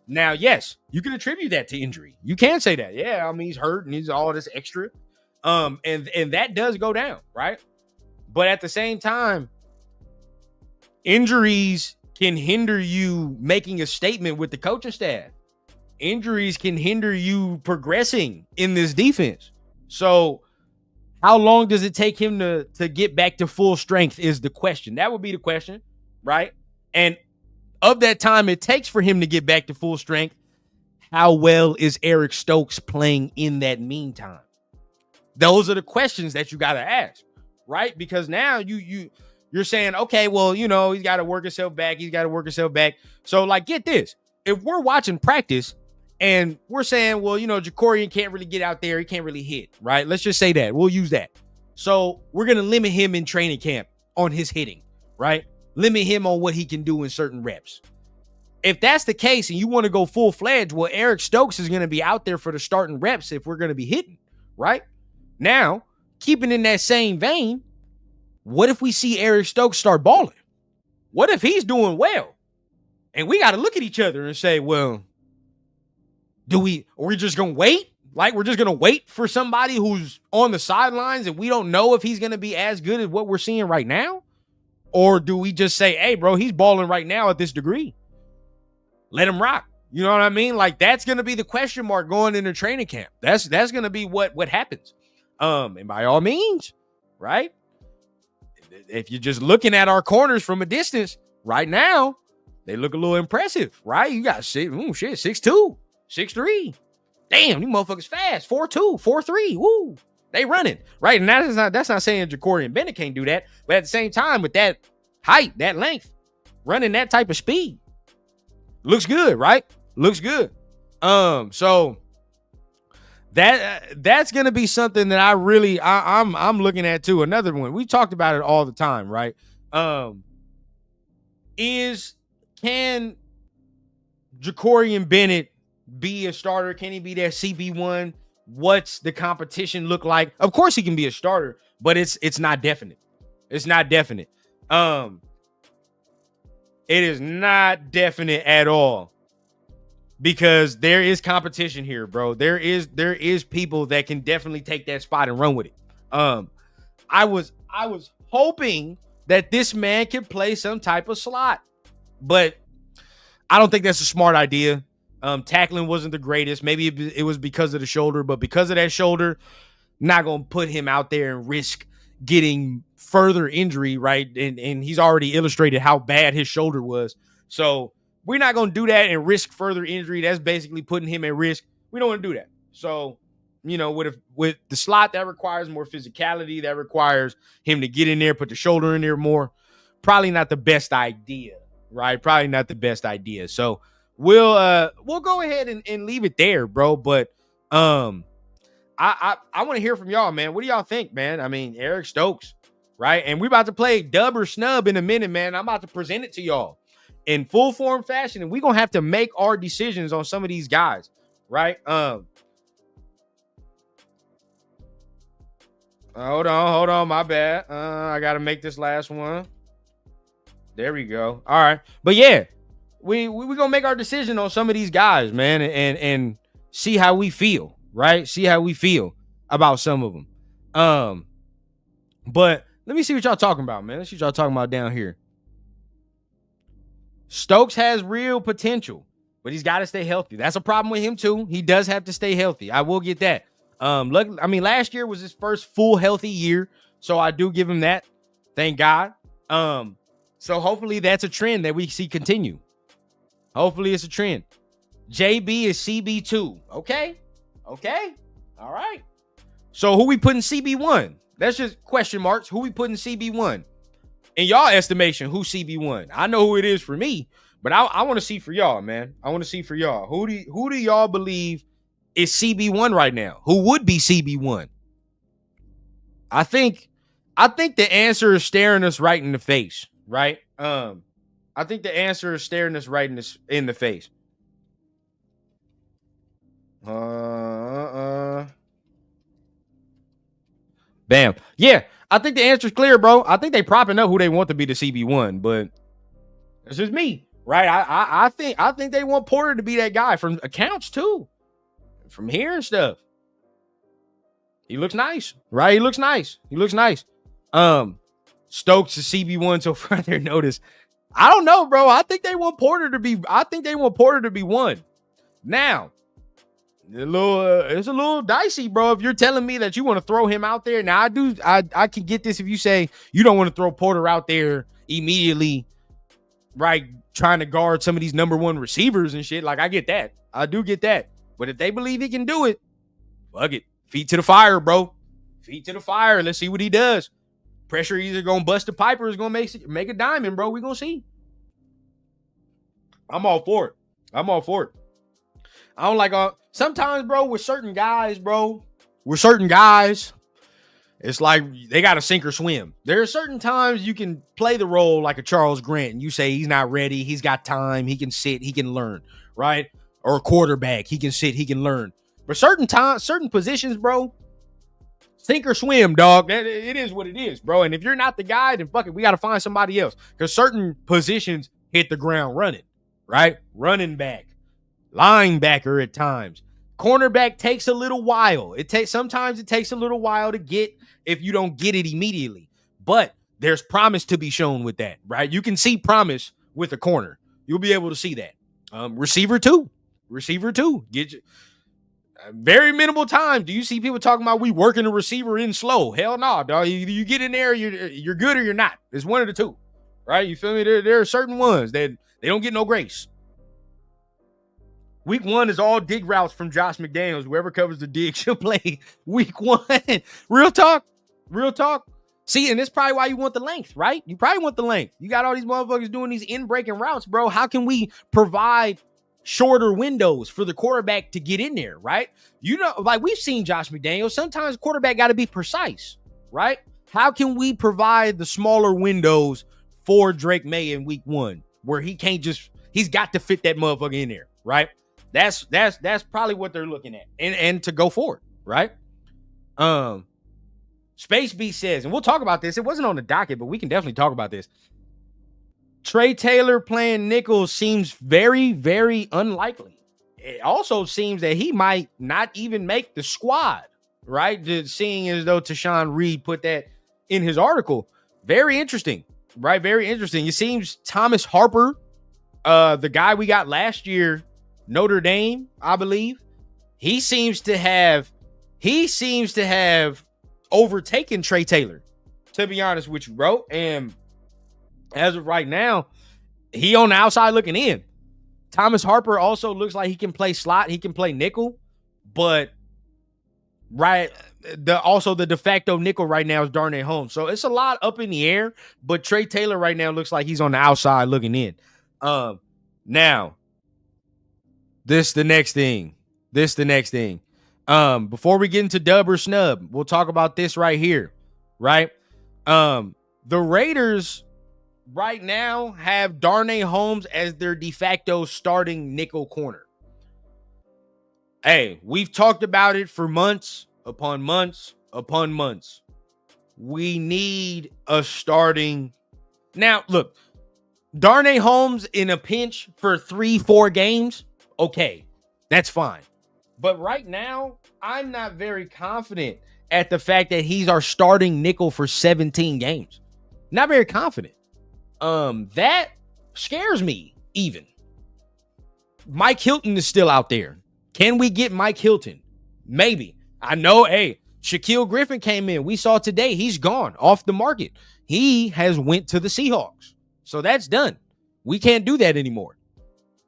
Speaker 2: Now, yes, you can attribute that to injury. You can say that. Yeah, I mean, he's hurt and he's all this extra. And that does go down, right? But at the same time, injuries can hinder you making a statement with the coaching staff. Injuries can hinder you progressing in this defense. So how long does it take him to get back to full strength is the question. That would be the question, right? And of that time it takes for him to get back to full strength, how well is Eric Stokes playing in that meantime? Those are the questions that you got to ask, right? Because now you're saying, okay, well, you know, he's got to work himself back. So, like, get this. If we're watching practice and we're saying, well, you know, Jacorian can't really get out there. He can't really hit, right? Let's just say that. We'll use that. So we're going to limit him in training camp on his hitting, right? limit him on what he can do in certain reps. If that's the case and you want to go full-fledged, well, Eric Stokes is going to be out there for the starting reps if we're going to be hitting, right? Now, keeping in that same vein, what if we see Eric Stokes start balling? What if he's doing well? And we got to look at each other and say, well, are we just going to wait? Like, we're just going to wait for somebody who's on the sidelines and we don't know if he's going to be as good as what we're seeing right now? Or do we just say, hey, bro, he's balling right now at this degree. Let him rock. You know what I mean? Like, that's going to be the question mark going into training camp. That's going to be what happens. And by all means, right? If you're just looking at our corners from a distance right now, they look a little impressive, right? You got 6'2", 6'3". Damn, these motherfuckers fast. 4'2", 4'3". Woo. They running, right? And that's not saying Ja'Cory and Bennett can't do that. But at the same time, with that height, that length, running that type of speed, looks good, right? Looks good. So that's gonna be something that I'm looking at too. Another one. We talked about it all the time, right? Can Ja'Cory and Bennett be a starter? Can he be that CB1? What's the competition look like? Of course he can be a starter, but it's not definite. It's not definite. It is not definite at all because there is competition here, bro. There is people that can definitely take that spot and run with it. I was hoping that this man could play some type of slot, but I don't think that's a smart idea. Tackling wasn't the greatest. Maybe it was because of the shoulder, but because of that shoulder, not going to put him out there and risk getting further injury, right? And he's already illustrated how bad his shoulder was. So we're not going to do that and risk further injury. That's basically putting him at risk. We don't want to do that. So, you know, with the slot, that requires more physicality. That requires him to get in there, put the shoulder in there more. Probably not the best idea, right? Probably not the best idea. So we'll go ahead and leave it there, bro. But I want to hear from y'all, man. What do y'all think, man? I mean, Eric Stokes, right? And we're about to play dub or snub in a minute, man. I'm about to present it to y'all in full form fashion, and we're gonna have to make our decisions on some of these guys, right? Hold on, my bad. I gotta make this last one. There we go. All right, but yeah, we gonna make our decision on some of these guys, man, and see how we feel, right? See how we feel about some of them. But let me see what y'all talking about, man. Let's see what y'all talking about down here. Stokes has real potential, but he's got to stay healthy. That's a problem with him too. He does have to stay healthy. I will get that. Last year was his first full healthy year, so I do give him that. Thank God. So hopefully that's a trend that we see continue. Hopefully it's a trend. JB is CB2. Okay. All right. So who we putting CB1? That's just question marks. Who we putting CB1? In y'all estimation, who's CB1? I know who it is for me, but I want to see for y'all, man. I want to see for y'all. Who do y'all believe is CB1 right now? Who would be CB1? I think the answer is staring us right in the face, right? I think the answer is staring us right in the face. Bam. Yeah, I think the answer is clear, bro. I think they propping up who they want to be the CB1, but it's just me, right? I think they want Porter to be that guy from accounts too, from here and stuff. He looks nice, right? He looks nice. Stokes is CB1 till further notice. I don't know, bro. I think they want Porter to be one. Now, it's a little dicey, bro. If you're telling me that you want to throw him out there, now I can get this if you say you don't want to throw Porter out there immediately, right? Trying to guard some of these number one receivers and shit. Like, I get that. I do get that. But if they believe he can do it, fuck it. Feet to the fire, bro. Feet to the fire. Let's see what he does. Pressure either gonna bust a pipe or is gonna make a diamond, bro. We gonna see. I'm all for it. I don't like sometimes, bro, with certain guys, It's like they got to sink or swim. There are certain times you can play the role like a Charles Grant and you say he's not ready. He's got time. He can sit. He can learn, right? Or a quarterback. He can sit. He can learn. But certain times, certain positions, bro, sink or swim, dog. It is what it is, bro. And if you're not the guy, then fuck it. We got to find somebody else. Because certain positions hit the ground running, right? Running back, linebacker at times. Cornerback takes a little while. Sometimes it takes a little while to get if you don't get it immediately. But there's promise to be shown with that, right? You can see promise with a corner. You'll be able to see that. Receiver too. Get you. Very minimal time. Do you see people talking about we working a receiver in slow? Hell no, dog. You get in there, you're good or you're not. It's one of the two, right? You feel me? There are certain ones that they don't get no grace. Week 1 is all dig routes from Josh McDaniels. Whoever covers the dig should play week 1. Real talk. See, and that's probably why you want the length, right? You probably want the length. You got all these motherfuckers doing these in-breaking routes, bro. How can we provide shorter windows for the quarterback to get in there, right? You know, like we've seen Josh McDaniels. Sometimes quarterback got to be precise, right? How can we provide the smaller windows for Drake May in week 1 where he's got to fit that motherfucker in there, right? That's probably what they're looking at and to go forward, right? Space B says, and we'll talk about this. It wasn't on the docket, but we can definitely talk about this. Trey Taylor playing nickel seems very, very unlikely. It also seems that he might not even make the squad, right? Seeing as though Tashawn Reed put that in his article. Very interesting, right? Very interesting. It seems Thomas Harper, the guy we got last year, Notre Dame, I believe, he seems to have overtaken Trey Taylor, to be honest with you, bro. And as of right now, he on the outside looking in. Thomas Harper also looks like he can play slot, he can play nickel, but also the de facto nickel right now is Darnay Holmes. So it's a lot up in the air, but Trey Taylor right now looks like he's on the outside looking in. Now, This the next thing. Before we get into dub or snub, we'll talk about this right here, right? The Raiders right now have Darnay Holmes as their de facto starting nickel corner. Hey, we've talked about it for months upon months upon months. We need a starting. Now, look, Darnay Holmes in a pinch for 3-4 games. Okay, that's fine. But right now, I'm not very confident at the fact that he's our starting nickel for 17 games. Not very confident. That scares me even. Mike Hilton is still out there. Can we get Mike Hilton? Maybe. I know, hey, Shaquille Griffin came in. We saw today he's gone off the market. He has went to the Seahawks. So that's done. We can't do that anymore.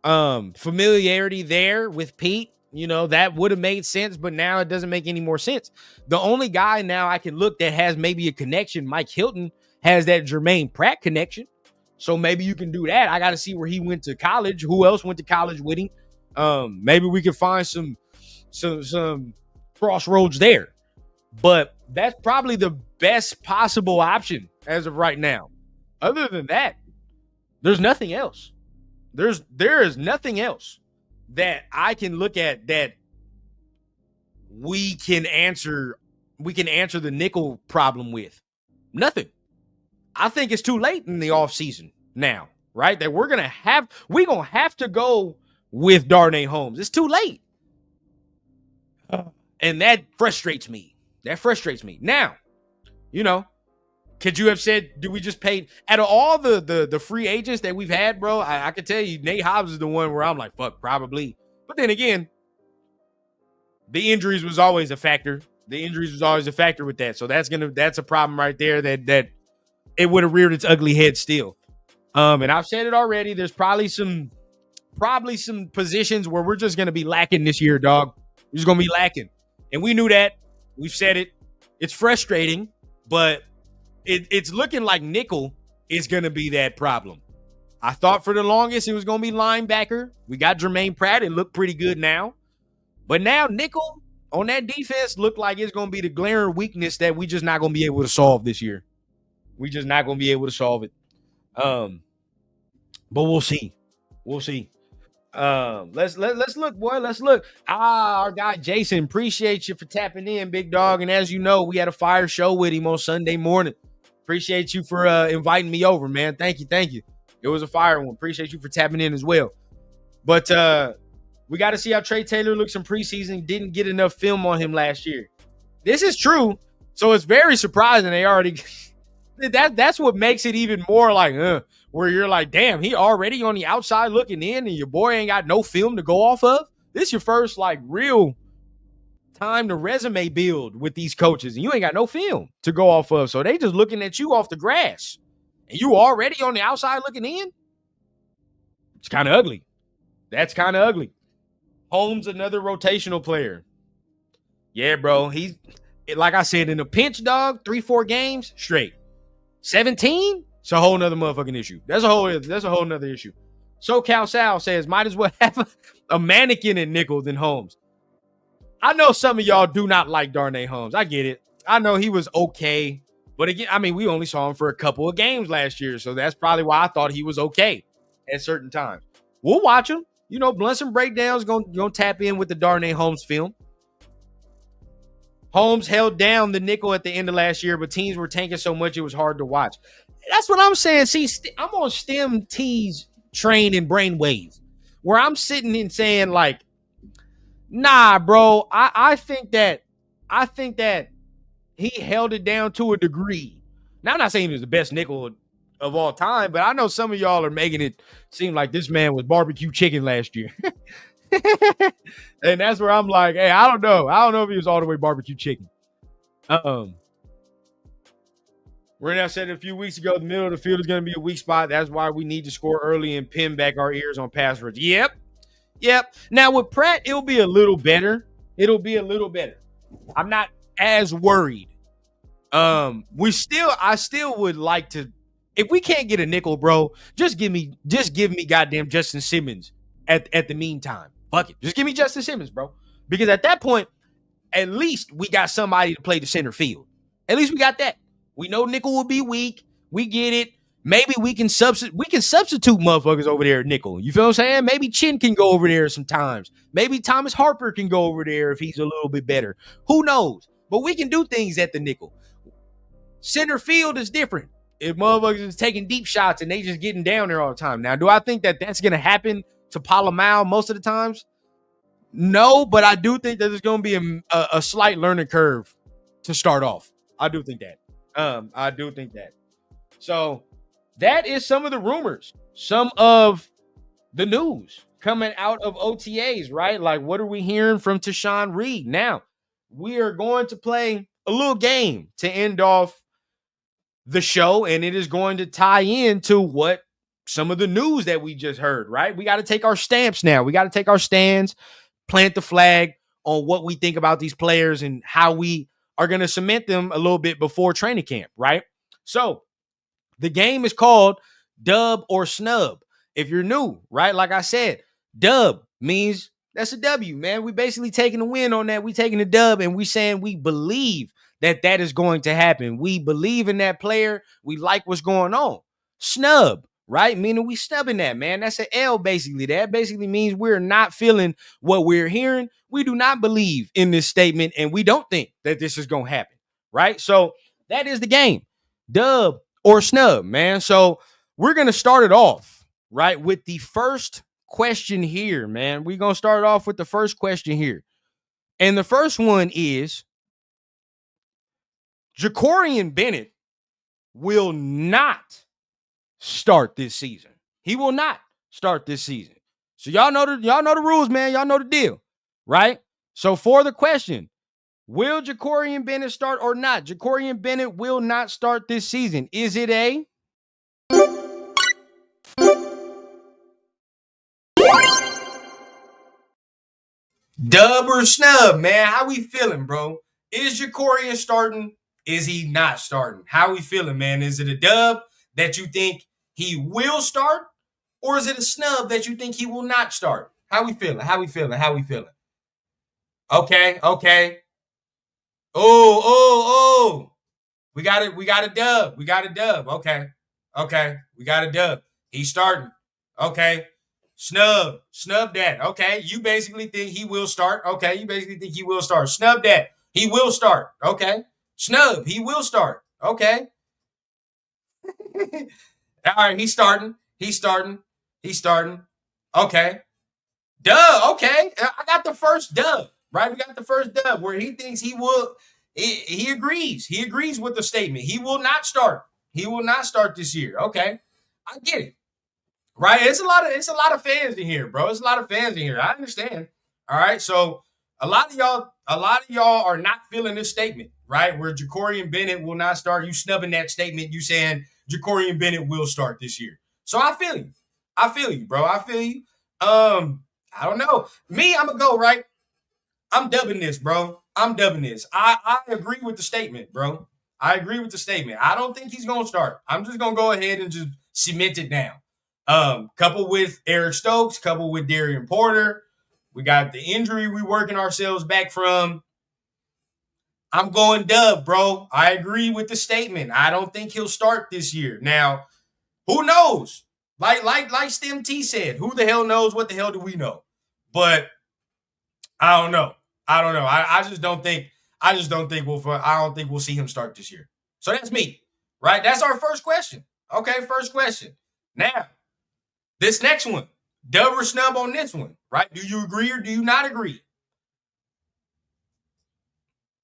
Speaker 2: Familiarity there with Pete, you know, that would have made sense, but now it doesn't make any more sense. The only guy now I can look that has maybe a connection, Mike Hilton, has that Jermaine Pratt connection. So maybe you can do that. I got to see where he went to college. Who else went to college with him? Maybe we can find some crossroads there. But that's probably the best possible option as of right now. Other than that, there's nothing else. There is nothing else that I can look at that we can answer the nickel problem with. Nothing. I think it's too late in the offseason now, right? That we're gonna have to go with Darnay Holmes. It's too late. And that frustrates me. Now, you know, could you have said, do we just pay out of all the free agents that we've had, bro? I could tell you Nate Hobbs is the one where I'm like, fuck, probably. But then again, the injuries was always a factor. With that. So that's a problem right there that it would have reared its ugly head still. And I've said it already. There's probably some positions where we're just gonna be lacking this year, dog. We're just gonna be lacking. And we knew that. We've said it. It's frustrating, but it's looking like nickel is going to be that problem. I thought for the longest it was going to be linebacker. We got Jermaine Pratt. It looked pretty good now. But now nickel, on that defense look like it's going to be the glaring weakness that we just not going to be able to solve this year. We just not going to be able to solve it. But we'll see. We'll see. Let's look, boy. Let's look. Our guy Jason, appreciate you for tapping in, big dog. And as you know, we had a fire show with him on Sunday morning. Appreciate you for inviting me over, man. Thank you. It was a fire one. Appreciate you for tapping in as well. But we got to see how Trey Taylor looks in preseason. Didn't get enough film on him last year. This is true. So it's very surprising they already that's what makes it even more like where you're like, damn, he already on the outside looking in and your boy ain't got no film to go off of. This is your first like real time to resume build with these coaches and you ain't got no film to go off of. So they just looking at you off the grass and you already on the outside looking in. It's kind of ugly. That's kind of ugly. Holmes, another rotational player. Yeah, bro. He's like I said, in a pinch, dog, 3-4 games straight. 17? It's a whole nother motherfucking issue. That's a whole nother issue. SoCal Sal says, might as well have a mannequin in nickel than Holmes. I know some of y'all do not like Darnay Holmes. I get it. I know he was okay. But again, I mean, we only saw him for a couple of games last year. So that's probably why I thought he was okay at certain times. We'll watch him. You know, Blunts and Breakdowns gonna tap in with the Darnay Holmes film. Holmes held down the nickel at the end of last year, but teams were tanking so much it was hard to watch. That's what I'm saying. See, I'm on Stem T's train and brainwave, where I'm sitting and saying, like, nah, bro, I think that he held it down to a degree. Now, I'm not saying he was the best nickel of all time, but I know some of y'all are making it seem like this man was barbecue chicken last year. And that's where I'm like, hey, I don't know if he was all the way barbecue chicken. Renell said a few weeks ago, the middle of the field is going to be a weak spot. That's why we need to score early and pin back our ears on pass rush. Yep. Now with Pratt, it'll be a little better. I'm not as worried. I still would like to, if we can't get a nickel, bro, just give me goddamn Justin Simmons at the meantime. Fuck it. Just give me Justin Simmons, bro. Because at that point, at least we got somebody to play the center field. At least we got that. We know nickel will be weak. We get it. Maybe we can substitute motherfuckers over there at nickel. You feel what I'm saying? Maybe Chin can go over there sometimes. Maybe Thomas Harper can go over there if he's a little bit better. Who knows? But we can do things at the nickel. Center field is different. If motherfuckers is taking deep shots and they just getting down there all the time. Now, do I think that that's going to happen to Palomar most of the times? No, but I do think that there's going to be a slight learning curve to start off. I do think that. So that is some of the rumors, some of the news coming out of OTAs, right? Like, what are we hearing from Tashawn Reed? Now, we are going to play a little game to end off the show, and it is going to tie into what some of the news that we just heard, right? We got to take our stamps now. We got to take our stands, plant the flag on what we think about these players and how we are going to cement them a little bit before training camp, right? So the game is called dub or snub. If you're new, right? Like I said, dub means that's a W, man. We basically taking a win on that. We taking a dub and we saying we believe that is going to happen. We believe in that player. We like what's going on. Snub, right? Meaning we snubbing that, man. That's an L basically. That basically means we're not feeling what we're hearing. We do not believe in this statement and we don't think that this is going to happen, right? So that is the game. Dub or snub, man. So we're going to start it off, right, with the first question here, man. We're going to start off with the first question here. And the first one is, Jacorian Bennett will not start this season. He will not start this season. So y'all know the rules, man. Y'all know the deal, right? So for the question, will Jacorian Bennett start or not? Jacorian Bennett will not start this season. Is it a dub or snub, man? How we feeling, bro? Is Jacorian starting? Is he not starting? How we feeling, man? Is it a dub that you think he will start? Or is it a snub that you think he will not start? How we feeling?
Speaker 3: Okay. Oh. We got it. We got a dub. We got a dub. Okay. We got a dub. He's starting. Okay. Snub that. Okay. You basically think he will start. Okay. You basically think he will start. Snub that. He will start. Okay. Snub. He will start. Okay. All right. He's starting. Okay. Duh. Okay. I got the first dub. Right. We got the first dub where he thinks he will. He agrees. He agrees with the statement. He will not start. He will not start this year. Okay. I get it. Right? It's a lot of fans in here, bro. It's a lot of fans in here. I understand. All right. So a lot of y'all are not feeling this statement, right? Where Jacorian Bennett will not start. You snubbing that statement. You saying Jacorian Bennett will start this year. So I feel you. Bro. I feel you. I don't know. Me, I'm gonna go, right? I'm dubbing this, bro. I agree with the statement, bro. I agree with the statement. I don't think he's gonna start. I'm just gonna go ahead and just cement it down. Coupled with Eric Stokes, coupled with Darian Porter. We got the injury we working ourselves back from. I'm going dub, bro. I agree with the statement. I don't think he'll start this year. Now, who knows? Like Stem T said, who the hell knows? What the hell do we know? But I don't know. I just don't think we'll see him start this year. So that's me. Right? That's our first question. Okay, first question. Now, this next one. Dub or snub on this one, right? Do you agree or do you not agree?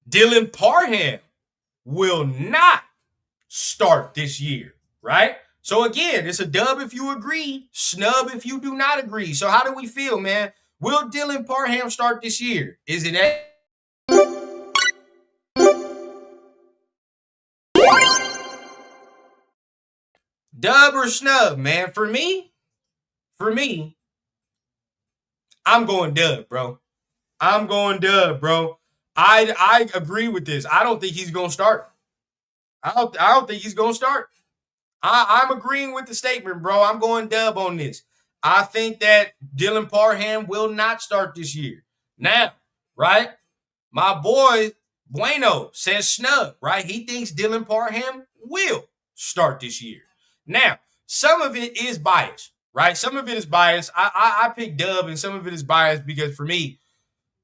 Speaker 3: Dylan Parham will not start this year, right? So again, it's a dub if you agree, snub if you do not agree. So how do we feel, man? Will Dylan Parham start this year? Is it a dub or snub, man? For me, I'm going dub, bro. I agree with this. I don't think he's gonna start. I don't think he's gonna start. I'm agreeing with the statement, bro. I'm going dub on this. I think that Dylan Parham will not start this year. Now, right? My boy Bueno says snub, right? He thinks Dylan Parham will start this year. Now, some of it is bias, right? Some of it is bias. I pick dub, and some of it is bias because for me,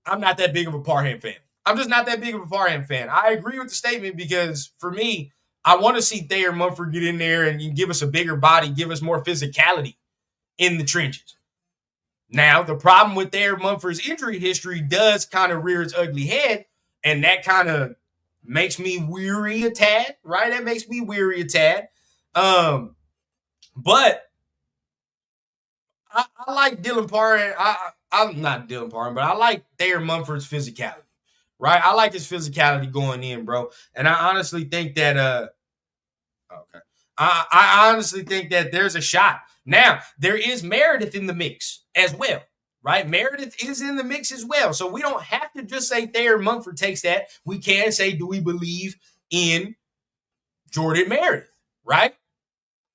Speaker 3: I'm not that big of a Parham fan. I'm just not that big of a Parham fan. I agree with the statement because for me, I want to see Thayer Mumford get in there and give us a bigger body, give us more physicality in the trenches. Now, the problem with Thayer Mumford's injury history does kind of rear its ugly head, and that kind of makes me weary a tad, right? That makes me weary a tad. But I like Dylan Parham. I'm not Dylan Parham, but I like Thayer Mumford's physicality, right? I like his physicality going in, bro. And I honestly think that okay. I honestly think that there's a shot. Now, there is Meredith in the mix as well, right? Meredith is in the mix as well. So we don't have to just say Thayer Mumford takes that. We can say, do we believe in Jordan Meredith, right?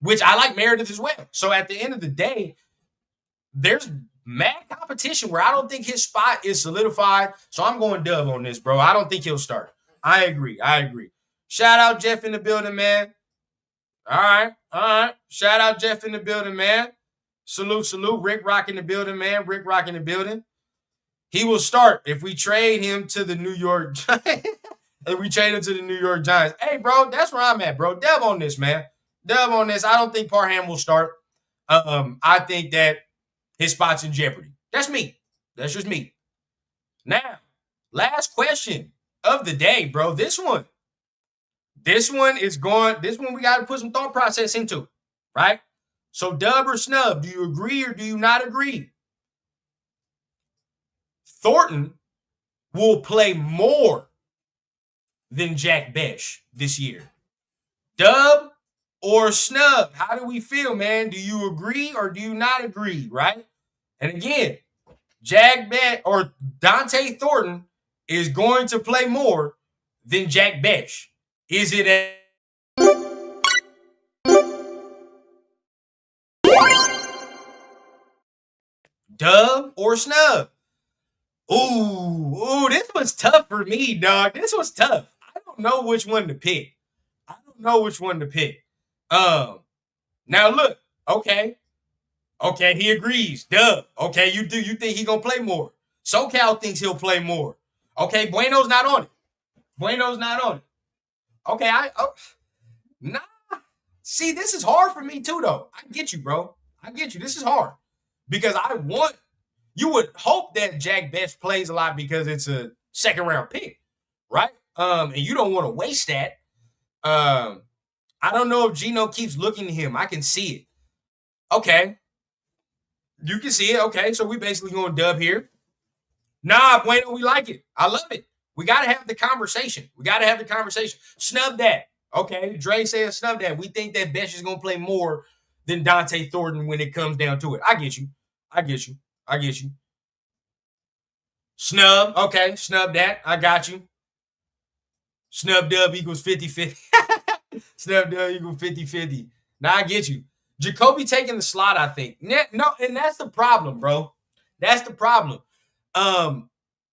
Speaker 3: Which I like Meredith as well. So at the end of the day, there's mad competition where I don't think his spot is solidified. So I'm going dub on this, bro. I don't think he'll start. I agree. Shout out Jeff in the building, man. All right. Shout out Jeff in the building, man. Salute. Rick Rock in the building, man. Rick Rock in the building. He will start if we trade him to the New York Giants. Hey, bro, that's where I'm at, bro. Dub on this, man. Dub on this. I don't think Parham will start. I think that his spot's in jeopardy. That's me. That's just me. Now, last question of the day, bro. This one we got to put some thought process into, right? So dub or snub, do you agree or do you not agree? Thornton will play more than Jack Besh this year. Dub or snub? How do we feel, man? Do you agree or do you not agree, right? And again, Jack Besh or Dante Thornton is going to play more than Jack Besh. Is it a dub or snub? Ooh, this was tough for me, dog. This was tough. I don't know which one to pick. Now look, okay. Okay, he agrees. Duh. Okay, you think he gonna play more. SoCal thinks he'll play more. Okay, Bueno's not on it. Okay, nah. See, this is hard for me too, though. I get you, bro. I get you. This is hard because you would hope that Jack Best plays a lot because it's a second round pick, right? And you don't want to waste that. I don't know if Gino keeps looking to him. I can see it. Okay. You can see it. Okay, so we basically going dub here. Nah, Bueno, we like it. I love it. We got to have the conversation. Snub that. Okay, Dre says snub that. We think that Besh is going to play more than Dante Thornton when it comes down to it. I get you. Snub. Okay, snub that. I got you. Snub dub equals 50-50. Snub dub equals 50-50. Now I get you. Jacoby taking the slot, I think. No, and that's the problem, bro. That's the problem.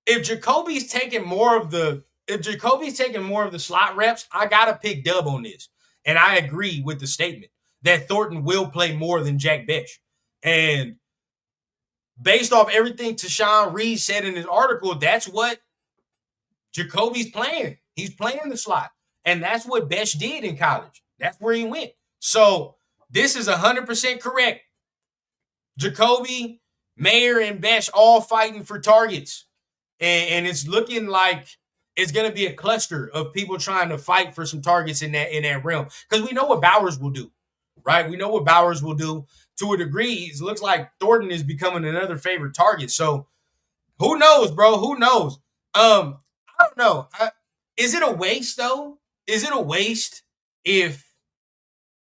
Speaker 3: If Jacoby's taking more of the slot reps, I gotta pick Dub on this. And I agree with the statement that Thornton will play more than Jack Bech. And based off everything Tashawn Reed said in his article, that's what Jacoby's playing. He's playing the slot. And that's what Bech did in college. That's where he went. So this is 100% correct. Jacoby, Mayer, and Bech all fighting for targets. And it's looking like it's going to be a cluster of people trying to fight for some targets in that realm. Because we know what Bowers will do, right? We know what Bowers will do. To a degree, it looks like Thornton is becoming another favorite target. So who knows, bro? Who knows? I don't know. Is it a waste, though? Is it a waste if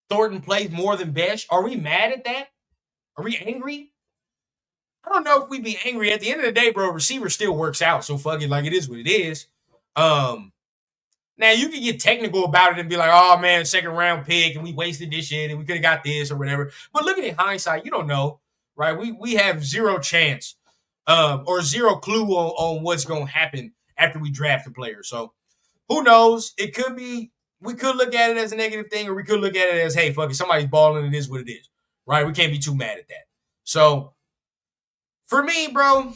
Speaker 3: Thornton plays more than Bech? Are we mad at that? Are we angry? I don't know if we'd be angry. At the end of the day, bro, receiver still works out. So fuck it, like it is what it is. Now you can get technical about it and be like, oh man, second round pick, and we wasted this shit, and we could have got this or whatever. But looking at hindsight, you don't know, right? We have zero chance, or zero clue on what's gonna happen after we draft a player. So who knows? It could be, we could look at it as a negative thing, or we could look at it as, hey, fuck it, somebody's balling, it is what it is. Right? We can't be too mad at that. So for me, bro,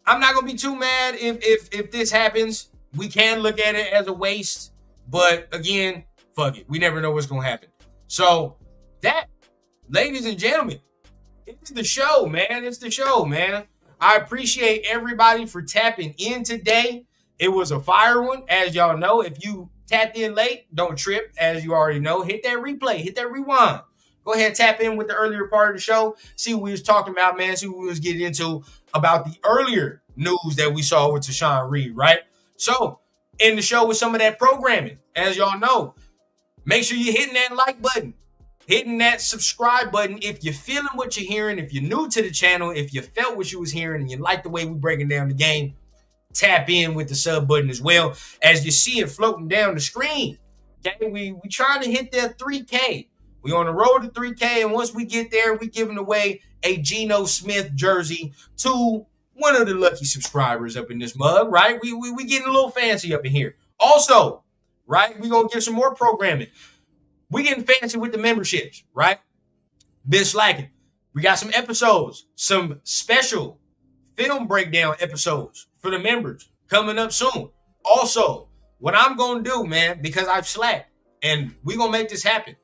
Speaker 3: I'm not gonna be too mad if this happens. We can look at it as a waste, but again, fuck it. We never know what's gonna happen. So that, ladies and gentlemen, it's the show, man. It's the show, man. I appreciate everybody for tapping in today. It was a fire one, as y'all know. If you tapped in late, don't trip, as you already know. Hit that replay, hit that rewind. Go ahead, tap in with the earlier part of the show. See what we was talking about, man. See what we was getting into about the earlier news that we saw with Tashawn Reed, right? So, in the show with some of that programming, as y'all know, make sure you're hitting that like button, hitting that subscribe button. If you're feeling what you're hearing, if you're new to the channel, if you felt what you was hearing and you like the way we're breaking down the game, tap in with the sub button as well, as you see it floating down the screen. Okay, we trying to hit that 3K. We on the road to 3K, and once we get there, we giving away a Geno Smith jersey to one of the lucky subscribers up in this mug, right? We getting a little fancy up in here. Also, right, we gonna give some more programming. We getting fancy with the memberships, right? Been slacking. We got some episodes, some special film breakdown episodes for the members coming up soon. Also, what I'm gonna do, man, because I've slacked, and we gonna make this happen.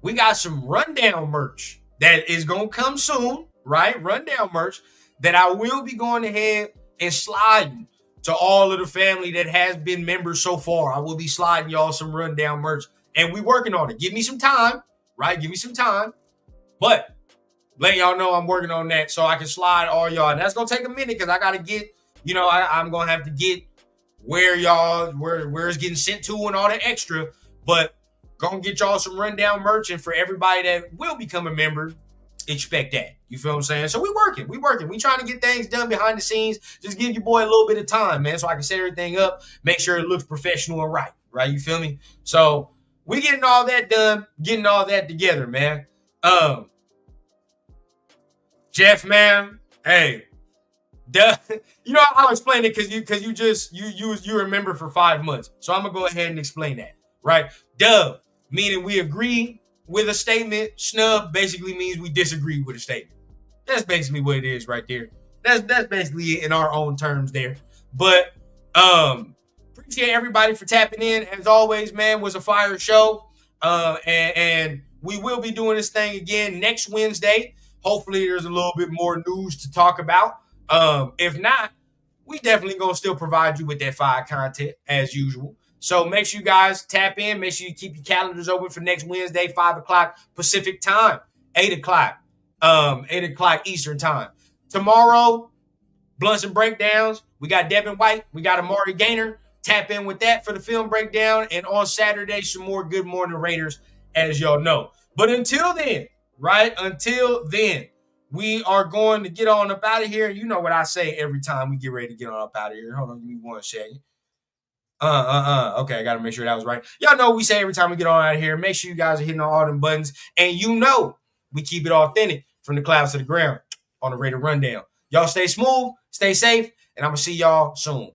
Speaker 3: We got some rundown merch that is going to come soon, right? Rundown merch that I will be going ahead and sliding to all of the family that has been members so far. I will be sliding y'all some rundown merch, and we working on it. Give me some time, right? Give me some time. But let y'all know I'm working on that so I can slide all y'all. And that's going to take a minute because I got to get, I'm going to have to get where it's getting sent to and all that extra. But gonna get y'all some rundown merch, and for everybody that will become a member, expect that. You feel what I'm saying? So we working. We trying to get things done behind the scenes. Just give your boy a little bit of time, man, so I can set everything up, make sure it looks professional and right? You feel me? So we getting all that done, getting all that together, man. Jeff, man, hey, Duh. You know, I'll explain it because you remember for 5 months. So I'm gonna go ahead and explain that. Right? Dub, meaning we agree with a statement. Snub basically means we disagree with a statement. That's basically what it is right there. That's basically it in our own terms there. But appreciate everybody for tapping in. As always, man, was a fire show. And we will be doing this thing again next Wednesday. Hopefully there's a little bit more news to talk about. If not, we definitely gonna still provide you with that fire content as usual. So make sure you guys tap in. Make sure you keep your calendars open for next Wednesday, 5 o'clock Pacific time, 8 o'clock, 8 o'clock Eastern time. Tomorrow, Blunts and Breakdowns. We got Devin White. We got Amari Gaynor. Tap in with that for the film breakdown. And on Saturday, some more Good Morning Raiders, as y'all know. But until then, right? Until then, we are going to get on up out of here. You know what I say every time we get ready to get on up out of here. Hold on, give me 1 second. Okay, I got to make sure that was right. Y'all know what we say every time we get on out of here. Make sure you guys are hitting all them buttons. And you know we keep it authentic from the clouds to the ground on the Raider Rundown. Y'all stay smooth, stay safe, and I'm going to see y'all soon.